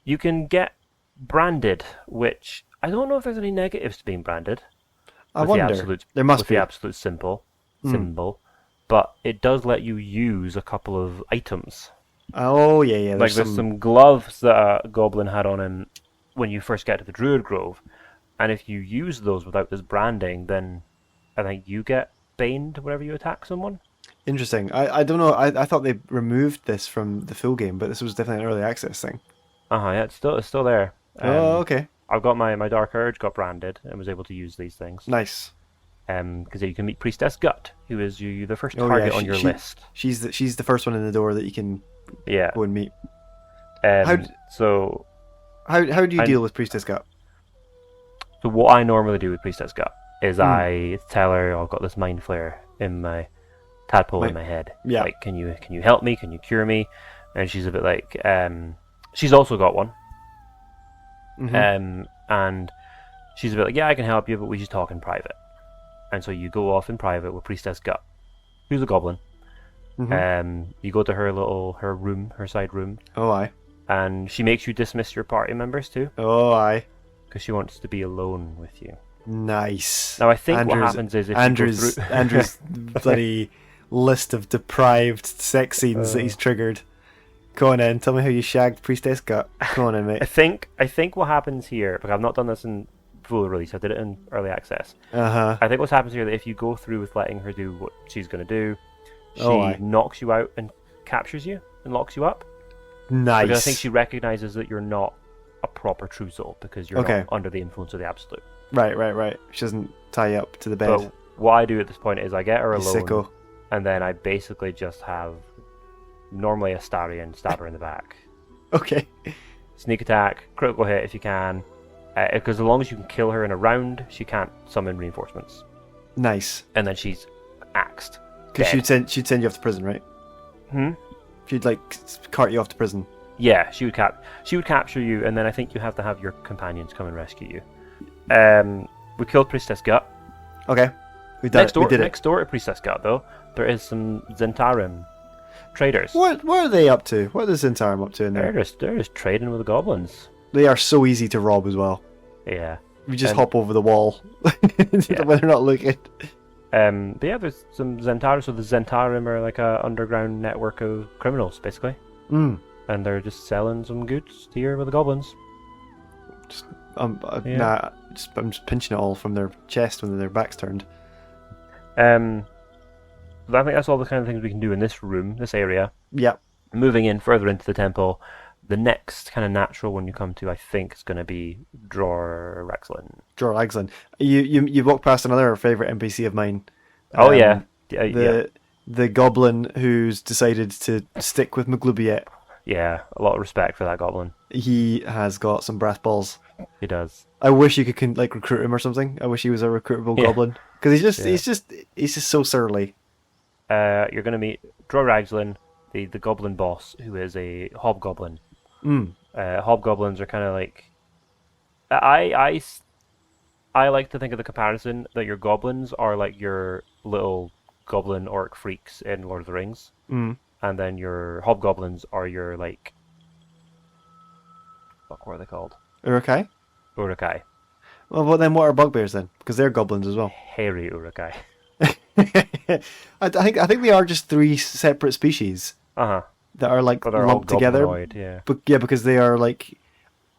You can get branded, which I don't know if there's any negatives to being branded. I wonder. There must be the absolute symbol, but it does let you use a couple of items. Oh yeah. There's some gloves that a goblin had on him when you first get to the Druid Grove, and if you use those without this branding, then I think you get baned whenever you attack someone. Interesting. I don't know. I thought they removed this from the full game, but this was definitely an early access thing. Yeah, it's still there. Okay. I've got my Dark Urge got branded and was able to use these things. Nice. Because you can meet Priestess Gut, who is the first target on your list. She's the first one in the door that you can go and meet. How do you deal with Priestess Gut? So what I normally do with Priestess Gut is I tell her I've got this mind flare in my tadpole in my head. Yeah. Like, can you help me? Can you cure me? And she's a bit like, she's also got one. Mm-hmm. And she's a bit like, yeah, I can help you, but we should talk in private. And so you go off in private with Priestess Gut, who's a goblin. Mm-hmm. You go to her side room. Oh, aye. And she makes you dismiss your party members too. Oh, aye. Because she wants to be alone with you. Nice. Now, I think what happens is if Andrew's you go through... Andrew's bloody list of deprived sex scenes that he's triggered. Go on in. Tell me how you shagged Priestess Gut. Go on in, mate. I think what happens here, because I've not done this in full release, I did it in early access. I think what happens here that if you go through with letting her do what she's going to do, she knocks you out and captures you and locks you up. Nice. Because I think she recognizes that you're not a proper true soul because you're not under the influence of the absolute. Right. She doesn't tie you up to the bed. But what I do at this point is I get her alone, sicko. And then I basically just have normally a Starion stab her in the back. Okay. Sneak attack, critical hit if you can, because as long as you can kill her in a round, she can't summon reinforcements. Nice. And then she's axed. Because she'd send you off to prison, right? She'd cart you off to prison. Yeah, she would capture you, and then I think you have to have your companions come and rescue you. We killed Priestess Gut. Okay. We did it. Next door to Priestess Gut, though, there is some Zentarim traders. What are they up to? What is Zentarim up to in there? They're just trading with the goblins. They are so easy to rob as well. Yeah. You just hop over the wall when they're not looking. But yeah, there's some Zentarim. So the Zentarim are like a underground network of criminals, basically. And they're just selling some goods here with the goblins. I'm just pinching it all from their chest when their back's turned. I think that's all the kind of things we can do in this room, this area. Yeah. Moving in further into the temple, the next kind of natural one you come to, I think, is going to be Dror Rexlin. You walk past another favourite NPC of mine. The goblin who's decided to stick with Maglubiet. Yeah, a lot of respect for that goblin. He has got some brass balls. He does. I wish you could recruit him or something. I wish he was a recruitable goblin because he's just so surly. You're going to meet Dror Ragslin, the goblin boss, who is a hobgoblin. Hobgoblins are kind of like... I like to think of the comparison that your goblins are like your little goblin orc freaks in Lord of the Rings. And then your hobgoblins are your, like... What are they called? Urukai? Urukai. Well, then what are bugbears then? Because they're goblins as well. Hairy Urukai. I think they are just three separate species. That are lumped together. Yeah. But because they are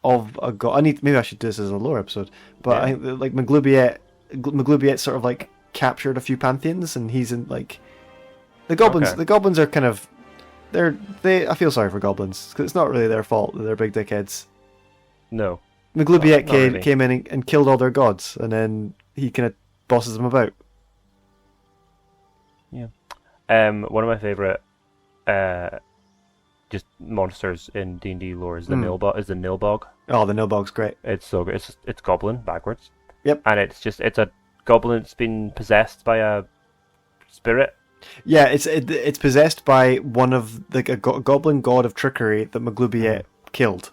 of a god. Maybe I should do this as a lore episode. But I think Maglubiet sort of captured a few pantheons, and he's in the goblins. Okay. The goblins are kind of I feel sorry for goblins because it's not really their fault that they're big dickheads. No. Maglubiet came in and killed all their gods, and then he kind of bosses them about. Yeah. One of my favorite just monsters in D&D lore is the Nilbog. Oh, the Nilbog's great. It's so good. It's goblin backwards. Yep. And it's a goblin that's been possessed by a spirit. Yeah, it's possessed by one of a goblin god of trickery that Maglubiet killed.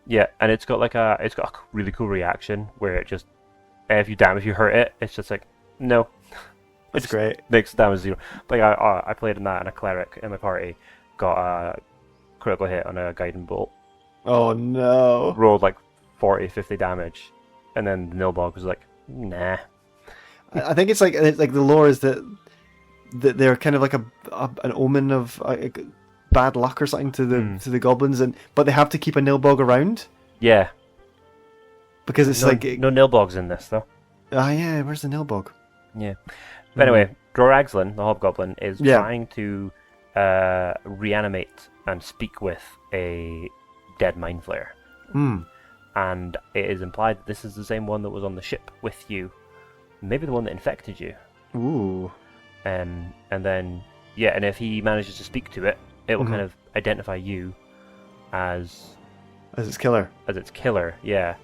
Yeah, and it's got a really cool reaction where it just if you hurt it, it's just like no. It's great. Makes damage 0. I played in that, and a cleric in my party got a critical hit on a guiding bolt. Oh no! Rolled 40, 50 damage, and then the Nilbog was like, nah. I think it's like the lore is that they're kind of like an omen of bad luck or something to the goblins, but they have to keep a nilbog around. Yeah. Because it's no nilbogs in this though. Ah, yeah. Where's the nilbog? Yeah. But anyway, Droraxlin, the hobgoblin, is Yeah. trying to reanimate and speak with a dead mind flayer. And it is implied that this is the same one that was on the ship with you. Maybe the one that infected you. Ooh. And then, yeah, and if he manages to speak to it, it will kind of identify you as its killer. As its killer, yeah.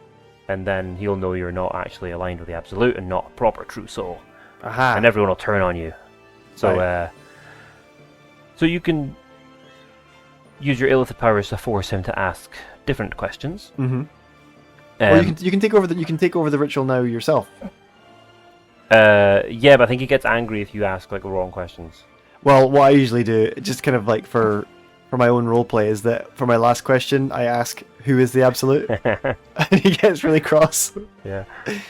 And then he'll know you're not actually aligned with the Absolute and not a proper true soul. Aha. And everyone will turn on you. So, right. So you can use your illithid powers to force him to ask different questions. Mm-hmm. Or you can take over the ritual now yourself. Yeah, but I think he gets angry if you ask like the wrong questions. Well, what I usually do, just kind of like for my own roleplay, is that for my last question, I ask, "Who is the Absolute?" And he gets really cross. Yeah.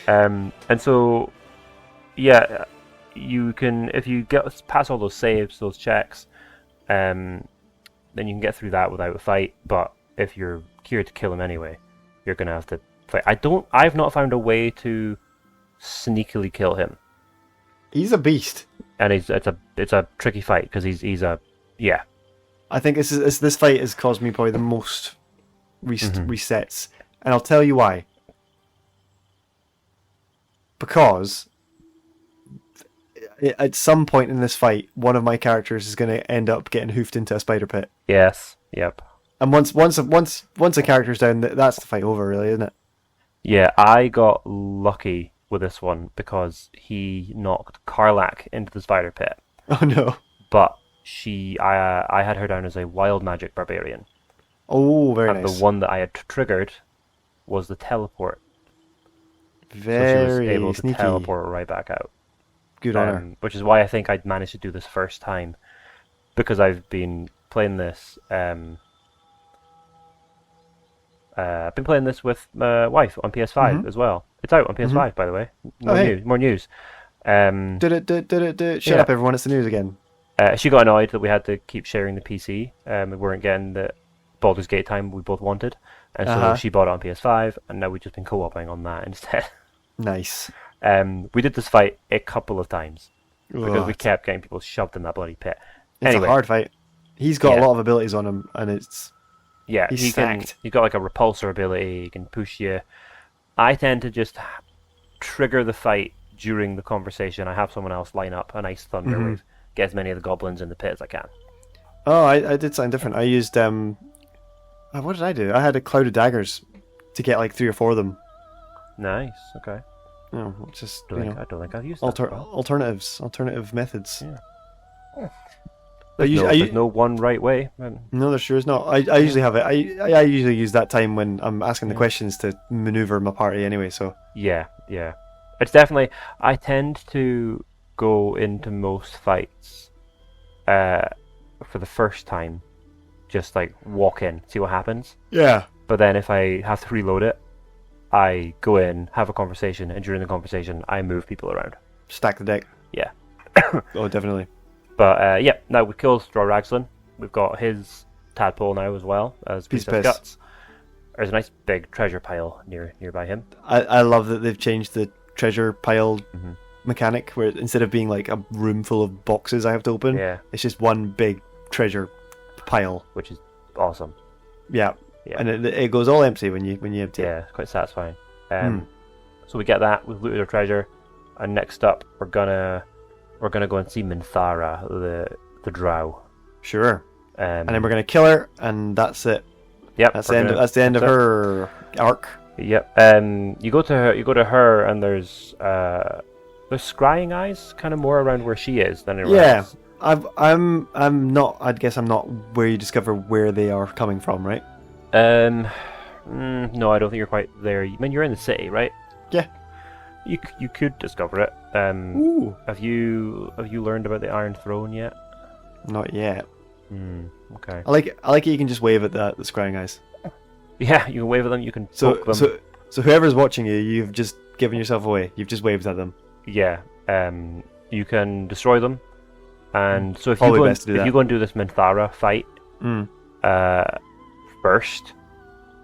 And so, yeah, you can, if you pass all those saves, those checks, then you can get through that without a fight. But if you're here to kill him anyway, you're gonna have to fight. I've not found a way to sneakily kill him. He's a beast, and it's a tricky fight because he's a yeah. I think this fight has caused me probably the most resets, and I'll tell you why. Because at some point in this fight, one of my characters is going to end up getting hoofed into a spider pit. Yes. Yep. And once a character's down, that's the fight over, really, isn't it? Yeah, I got lucky with this one because he knocked Karlak into the spider pit. Oh no! But I had her down as a wild magic barbarian. Oh, very nice. And the one that I had triggered was the teleport. Very so she was able sneaky. to teleport right back out. Good on her. Which is why I think I'd managed to do this first time, because I've been playing this. I've been playing this with my wife on PS5 as well. It's out on PS5, by the way. More news. Shut up, everyone! It's the news again. She got annoyed that we had to keep sharing the PC. We weren't getting the Baldur's Gate time we both wanted, and so she bought it on PS5, and now we've just been co-oping on that instead. Nice. We did this fight a couple of times because we kept getting people shoved in that bloody pit. It's a hard fight. He's got a lot of abilities on him, and it's he's stacked. You've got like a repulsor ability. He can push you. I tend to just trigger the fight during the conversation. I have someone else line up a nice thunder wave, get as many of the goblins in the pit as I can. Oh, I did something different. I used what did I do? I had a cloud of daggers to get like 3 or 4 of them. Nice. Okay. No, just I don't think I've used alternative methods. Yeah. There's no one right way. No, there sure is not. I usually have it. I usually use that time when I'm asking the questions to maneuver my party anyway. So yeah. It's definitely. I tend to go into most fights for the first time, just like walk in, see what happens. Yeah. But then if I have to reload it, I go in, have a conversation, and during the conversation, I move people around. Stack the deck. Yeah. Oh, definitely. But now we killed Droraxlin. We've got his tadpole now as well as Princess Guts. There's a nice big treasure pile nearby him. I love that they've changed the treasure pile mechanic, where instead of being like a room full of boxes I have to open, it's just one big treasure pile, which is awesome. Yeah. And it goes all empty when you empty it. Yeah, it's quite satisfying. So we get that, we've looted our treasure, and next up we're gonna go and see Minthara, the drow. Sure. And then we're gonna kill her, and that's it. Yep. That's the end of her arc. Yep. You go to her, and there's scrying eyes, kind of more around where she is than anywhere else. I'm not. I guess I'm not where you discover where they are coming from, right? No, I don't think you're quite there. I mean, you're in the city, right? Yeah. You could discover it. Have you learned about the Iron Throne yet? Not yet. Okay. I like it. You can just wave at the scrying eyes. Yeah, you can wave at them. You can poke them. So whoever's watching you, you've just given yourself away. You've just waved at them. Yeah. You can destroy them, and so if Probably you best to do that. go and do this Minthara fight first,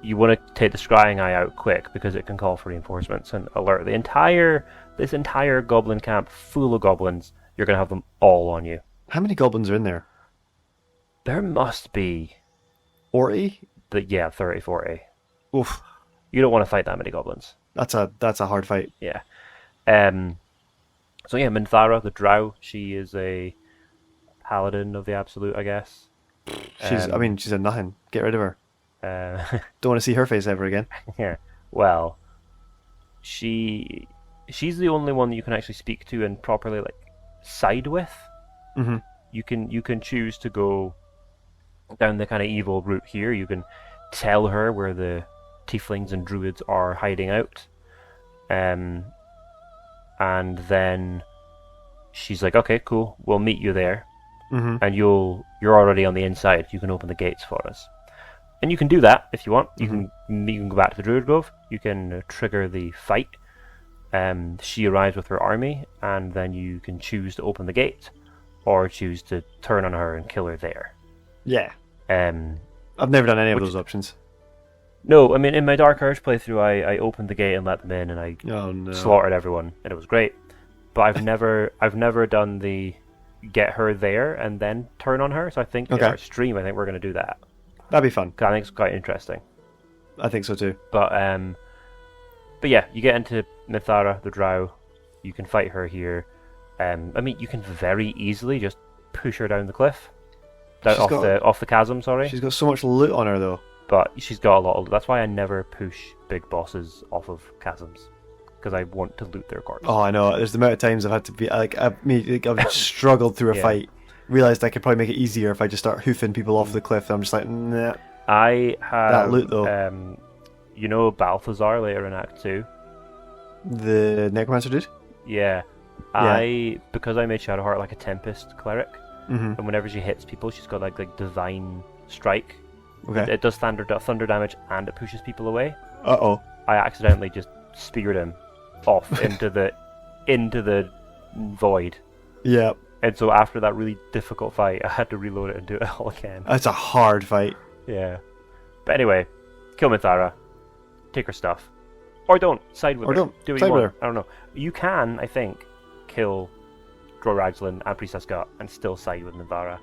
you want to take the Scrying Eye out quick because it can call for reinforcements and alert this entire goblin camp full of goblins. You're gonna have them all on you. How many goblins are in there? There must be 40? 30, 40. Oof. You don't want to fight that many goblins. That's a hard fight. Yeah. So yeah, Minthara, the Drow, she is a paladin of the Absolute, I guess. She's a nothing. Get rid of her. Don't want to see her face ever again. Yeah. Well, she's the only one that you can actually speak to and properly side with. Mm-hmm. You can choose to go down the kind of evil route here. You can tell her where the tieflings and druids are hiding out, and then she's like, okay, cool, we'll meet you there, and you're already on the inside. You can open the gates for us, and you can do that if you want. You can go back to the Druid Grove. You can trigger the fight. She arrives with her army, and then you can choose to open the gate, or choose to turn on her and kill her there. Yeah. I've never done any of those options. No, I mean, in my Dark Urge playthrough, I opened the gate and let them in, and I slaughtered everyone, and it was great. But I've never done the get her there and then turn on her. So I think in our stream, I think we're going to do that. That'd be fun. I think it's quite interesting. I think so too. But yeah, you get into Minthara, the Drow. You can fight her here. I mean, you can very easily just push her down the cliff, off the chasm. Sorry. She's got so much loot on her though. But she's got a lot of... That's why I never push big bosses off of chasms. Because I want to loot their corpses. Oh, I know. There's the amount of times I've had to be... I've struggled through a fight. Realised I could probably make it easier if I just start hoofing people off the cliff. I'm just like, nah. I have... That loot, though. You know Balthazar later in Act 2? The Necromancer dude? Yeah. Because I made Shadowheart like a Tempest cleric, and whenever she hits people, she's got like Divine Strike. Okay. It does thunder damage and it pushes people away. Uh-oh. I accidentally just speared him off into the void. Yeah. And so after that really difficult fight, I had to reload it and do it all again. That's a hard fight. Yeah. But anyway, kill Minthara, take her stuff. Or don't. Side with her. Don't. Do what Side you with want. I don't know. You can, I think, kill Drow Ragzlin and Priestess Scott and still side with Minthara.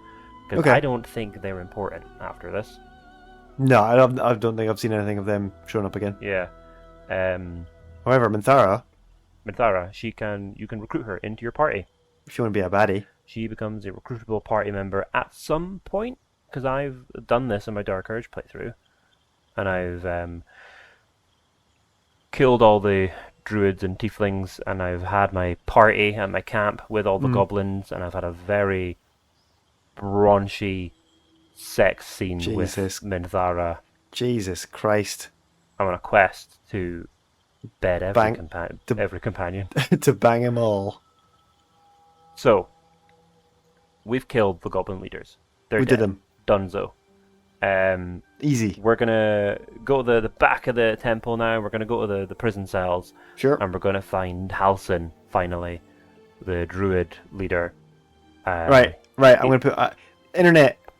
Because I don't think they're important after this. No, I don't think I've seen anything of them showing up again. Yeah. However, Minthara, you can recruit her into your party. if you want to be a baddie. She becomes a recruitable party member at some point, because I've done this in my Dark Urge playthrough, and I've killed all the druids and tieflings, and I've had my party at my camp with all the goblins, and I've had a very raunchy sex scene with Minthara. Jesus Christ. I'm on a quest to bed every companion. To bang them all. So, we've killed the goblin leaders. We did them. Dunzo. Easy. We're going to go to the back of the temple now. We're going to go to the prison cells. Sure. And we're going to find Halsin, finally, the druid leader. Right. I'm going to put...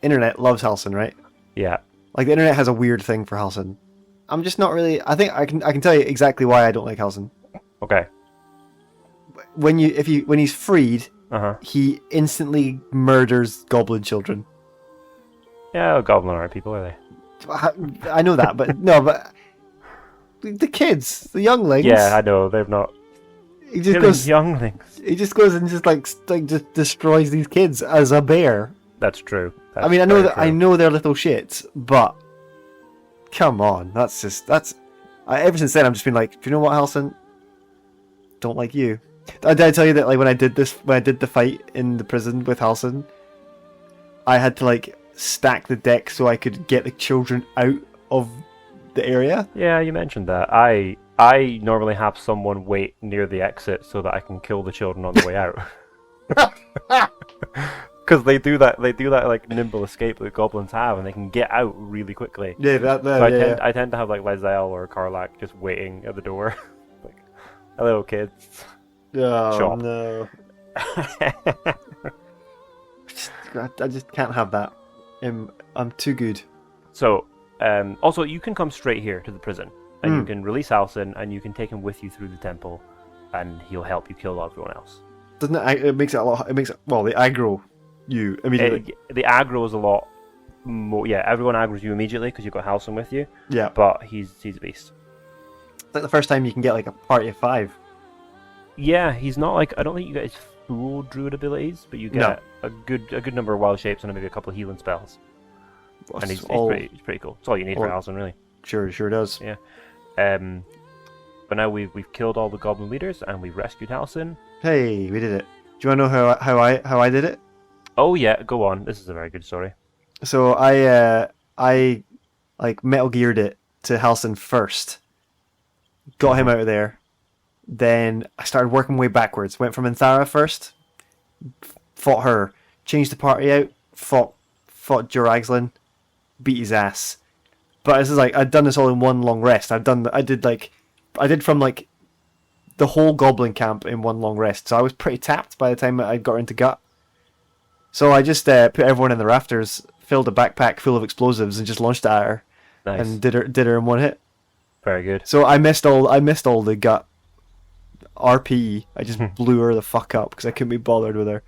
Internet loves Halsin, right? Yeah. Like, the internet has a weird thing for Halsin. I'm just not really... I think I can tell you exactly why I don't like Halsin. Okay. When he's freed, he instantly murders goblin children. Yeah, goblin aren't people, are they? I know that, but no, but the kids, the younglings. Yeah, I know they've not. He just goes younglings. He just goes and just just destroys these kids as a bear. That's true. I mean, I know they're little shits, but come on, ever since then I've just been like, do you know what, Halsin? Don't like you. Did I tell you that when I did the fight in the prison with Halsin, I had to stack the deck so I could get the children out of the area? Yeah, you mentioned that. I normally have someone wait near the exit so that I can kill the children on the way out. Because they do that nimble escape that goblins have, and they can get out really quickly. Yeah, I tend to have Lae'zel or Karlach just waiting at the door. Hello, kids. Oh shop. no! I just can't have that. I'm too good. So, also, you can come straight here to the prison, and you can release Halsin, and you can take him with you through the temple, and he'll help you kill everyone else. Doesn't it? It makes it a lot. It makes it, well, they aggro you immediately. The aggro is a lot more. Yeah, everyone aggroes you immediately because you've got Halsin with you. Yeah, but he's a beast. It's like the first time you can get like a party of 5. Yeah, he's not like, I don't think you get his full druid abilities, but you get a good number of wild shapes and maybe a couple of healing spells. And he's pretty cool. It's all you need for Halsin, really. Sure does. Yeah. But now we've killed all the goblin leaders and we've rescued Halsin. Hey, we did it. Do you want to know how I did it? Oh yeah, go on. This is a very good story. So I like Metal Geared it to Halsin first. Got him out of there. Then I started working way backwards. Went from Anthara first. Fought her. Changed the party out. Fought Juraxlin. Beat his ass. But this is like, I'd done this all in one long rest. I did from like the whole goblin camp in one long rest. So I was pretty tapped by the time I got into Gut. So I just put everyone in the rafters, filled a backpack full of explosives, and just launched it at her. Nice. And did her in one hit. Very good. So I missed all the Gut RP. I just blew her the fuck up because I couldn't be bothered with her.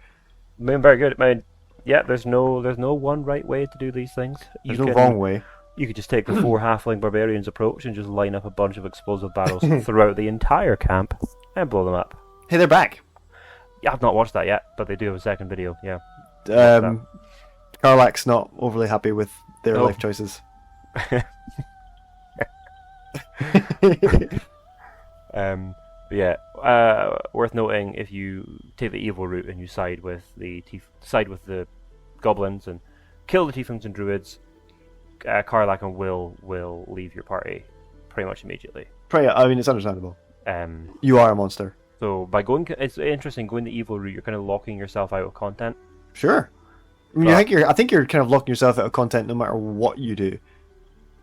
I mean, very good. I mean, yeah, there's no one right way to do these things. There's no wrong way. You could just take the 4 halfling barbarians approach and just line up a bunch of explosive barrels throughout the entire camp and blow them up. Hey, they're back. Yeah, I've not watched that yet, but they do have a second video. Yeah. Karlak's not overly happy with their life choices. Worth noting, if you take the evil route and you side with the goblins and kill the tieflings and druids, Karlak and Will leave your party pretty much immediately. I mean, it's understandable. You are a monster. So by it's interesting going the evil route. You're kind of locking yourself out of content. Sure. I mean, I think you're kind of locking yourself out of content no matter what you do.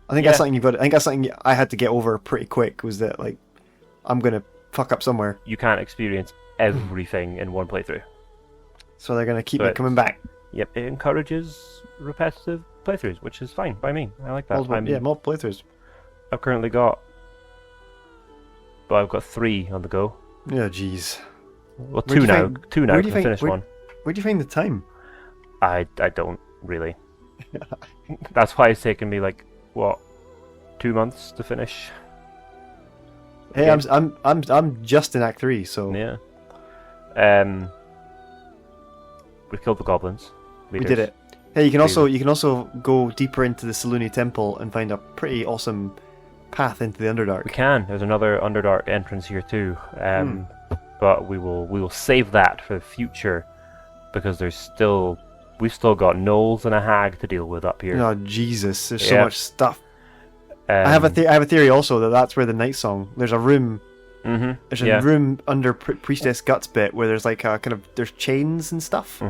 I think that's something you've got. I think that's something I had to get over pretty quick. Was that like, I'm gonna fuck up somewhere. You can't experience everything in one playthrough. So they're gonna keep me coming back. Yep, it encourages repetitive playthroughs, which is fine by me. I like that. Multiple playthroughs. I've got 3 on the go. Yeah, jeez. Well, two now. Because I finished one. Where'd you find the time? I don't really. That's why it's taken me 2 months to finish. Hey, I'm just in Act 3, so yeah. We killed the goblins. We did it. Hey, you can also go deeper into the Saluni Temple and find a pretty awesome path into the Underdark. We can. There's another Underdark entrance here too. But we will save that for the future because we've still got gnolls and a hag to deal with up here. Oh Jesus, there's so much stuff. I have a theory also that's where the night song. There's a room. Mm-hmm. There's a room under Priestess Guts bit where there's like a kind of there's chains and stuff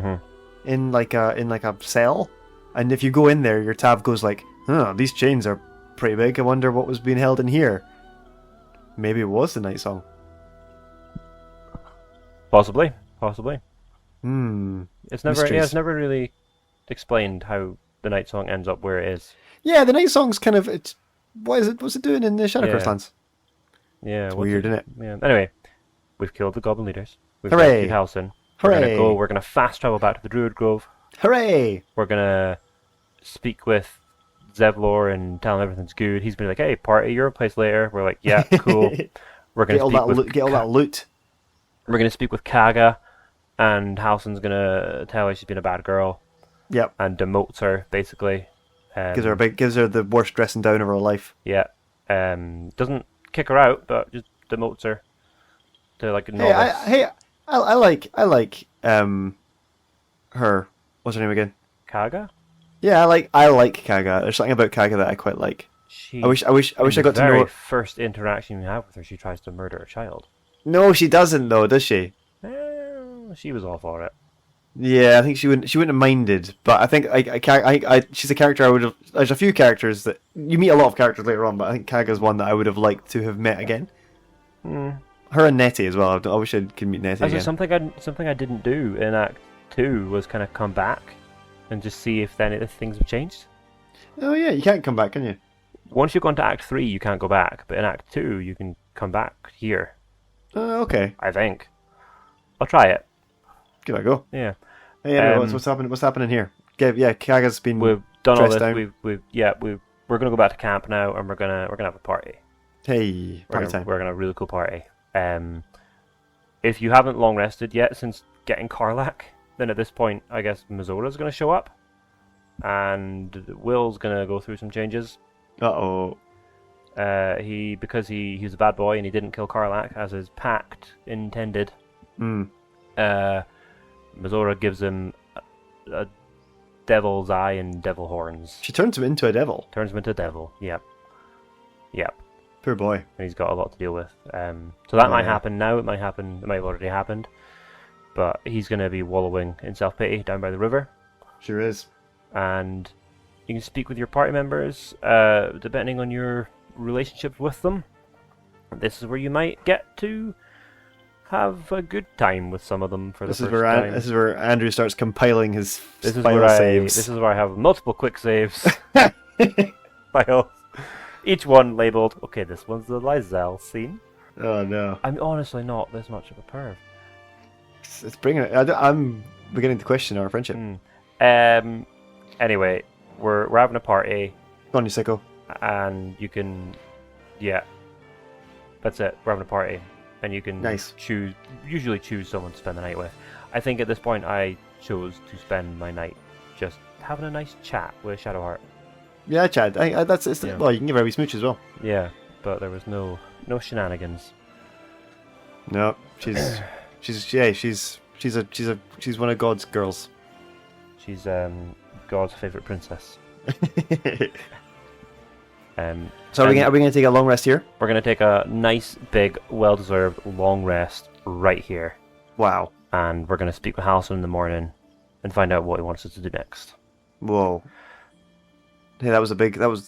in like a cell, and if you go in there, your tab goes like, "Oh, these chains are pretty big. I wonder what was being held in here." Maybe it was the night song. Possibly. It's never really explained how the night song ends up where it is. Yeah, the night song's kind of what's it doing in the Shadowcross lands? Yeah, it's weird, isn't it? Yeah. Anyway, we've killed the goblin leaders. We've Hooray! Halsin. Hooray! We're gonna fast travel back to the Druid Grove. Hooray! We're gonna speak with Zevlor and tell him everything's good. He's been like, "Hey, party your place later." We're like, "Yeah, cool." We're gonna get all that loot. We're gonna speak with Kaga, and Halsin's gonna tell her she's been a bad girl. Yep. And demotes her basically. Gives her the worst dressing down of her life. Yeah. Doesn't kick her out, but just demotes her to like a novice. I like her. What's her name again? Kaga? Yeah, I like Kaga. There's something about Kaga that I quite like. I wish I got to know her. First interaction you have with her, she tries to murder a child. No, she doesn't though, does she? She was all for it. Yeah, I think she wouldn't have minded, but I think she's a character I would have. There's a few characters that you meet a lot of characters later on, but I think Kaga's one that I would have liked to have met again. I Her and Nettie as well. I wish I could meet Nettie again. Something I didn't do in Act 2 was kind of come back and just see if things have changed. Oh yeah, you can't come back, can you? Once you've gone to Act 3, you can't go back, but in Act 2, you can come back here. Okay. I think. I'll try it. Give it a go. Yeah. Hey, anyway, what's happening? What's happening here? Kaga's been. We've done all this. down. We're gonna go back to camp now, and we're gonna have a party. Hey, party time. We're gonna have a really cool party. If you haven't long rested yet since getting Karlach, then at this point, I guess Mizora's gonna show up, and Will's gonna go through some changes. Uh-oh. Because he's a bad boy and he didn't kill Karlach as his pact intended. Mizora gives him a devil's eye and devil horns. She turns him into a devil. Turns him into a devil. Yep. Poor boy. And he's got a lot to deal with. So that might happen now. It might happen. It might have already happened. But he's going to be wallowing in self-pity down by the river. Sure is. And you can speak with your party members, depending on your relationship with them. This is where you might get to have a good time with some of them for the first time. This is where Andrew starts compiling his saves. This is where I have multiple quick saves files. Each one labelled, okay, this one's the Lysel scene. Oh no. I'm honestly not this much of a perv. It's bringing it. I'm beginning to question our friendship. Anyway, we're having a party. Go on, you sicko. And you can, that's it. We're having a party, and you can usually choose someone to spend the night with. I think at this point I chose to spend my night just having a nice chat with Shadowheart. Yeah, Chad. Well, you can give her a wee smooch as well. Yeah, but there was no shenanigans. No, she's one of God's girls. She's God's favorite princess. So are we going to take a long rest here? We're going to take a nice, big, well-deserved long rest right here. Wow. And we're going to speak with Halson in the morning and find out what he wants us to do next. Whoa. Hey,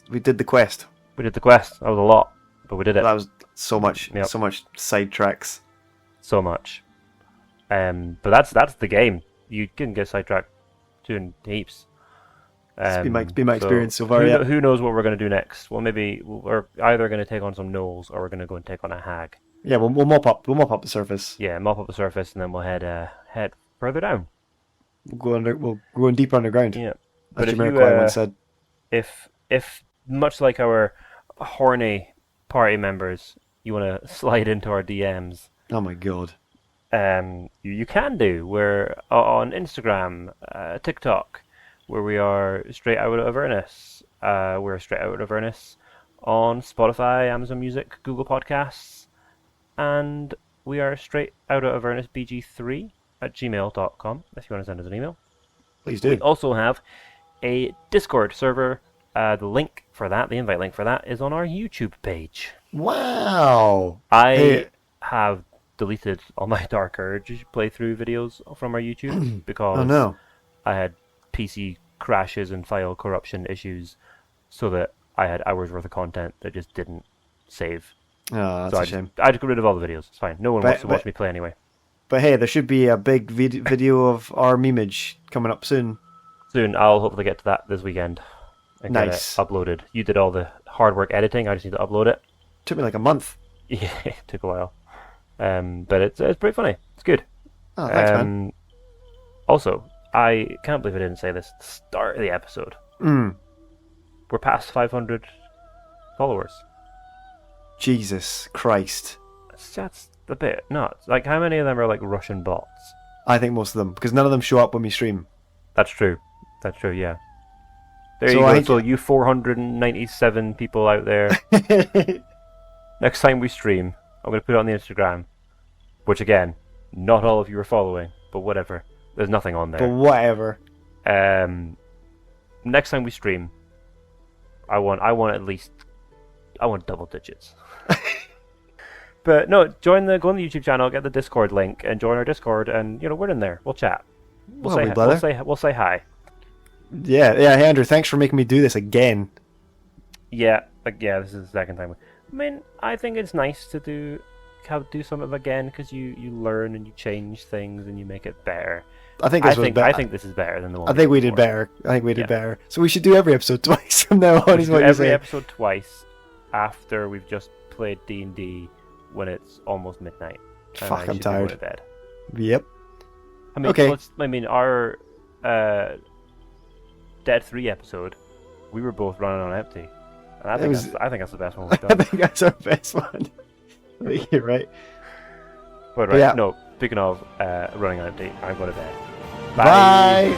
we did the quest. We did the quest. That was a lot, but we did it. That was so much sidetracks. So much. But that's the game. You can get sidetracked doing heaps. It's been my experience so far. Who knows what we're going to do next? Well, maybe we're either going to take on some gnolls or we're going to go and take on a hag. Yeah, we'll mop up the surface. Yeah, mop up the surface, and then we'll head further down. We'll go in deeper underground. Yeah, as Jamiroquai once said. If much like our horny party members, you want to slide into our DMs. Oh my god. You can do. We're on Instagram, TikTok, where we are Straight Out of Avernus. We're Straight Out of Avernus on Spotify, Amazon Music, Google Podcasts, and we are Straight Out of Avernus BG3 at gmail.com if you want to send us an email. Please do. We also have a Discord server. The link for that, the invite link for that, is on our YouTube page. Wow! I have deleted all my Dark Urge playthrough videos from our YouTube because I had PC crashes and file corruption issues, so that I had hours worth of content that just didn't save. Oh, that's a shame. I just got rid of all the videos. It's fine. No one wants to watch me play anyway. But hey, there should be a big video of our memeage coming up soon. Soon, I'll hopefully get to that this weekend. And get it uploaded. You did all the hard work editing. I just need to upload it. Took me like a month. Yeah, it took a while. But it's pretty funny. It's good. Oh, thanks, man. Also, I can't believe I didn't say this at the start of the episode. We're past 500 followers. Jesus Christ. That's a bit nuts. Like, how many of them are like Russian bots? I think most of them, because none of them show up when we stream. That's true, yeah. There you go. So you 497 people out there. Next time we stream, I'm going to put it on the Instagram. Which again, not all of you are following, but whatever. There's nothing on there. But whatever. Next time we stream, I want double digits. But no, go on the YouTube channel, get the Discord link, and join our Discord, and we're in there. We'll chat. We'll say hi. Yeah. Hey Andrew, thanks for making me do this again. Yeah, this is the second time. I mean, I think it's nice to do do something again because you learn and you change things and you make it better. I think this was better. I think this is better than the one. I think we did better. I think we did better. So we should do every episode twice from now on. Is what you're saying? Every episode twice after we've just played D&D when it's almost midnight. Fuck, I'm tired. To bed. Yep. I mean, okay. Our Dead 3 episode, we were both running on empty. And I think that's the best one we've done. I think that's our best one. I think you're right. But right, no, speaking of running on empty, I'm going to bed. Bye.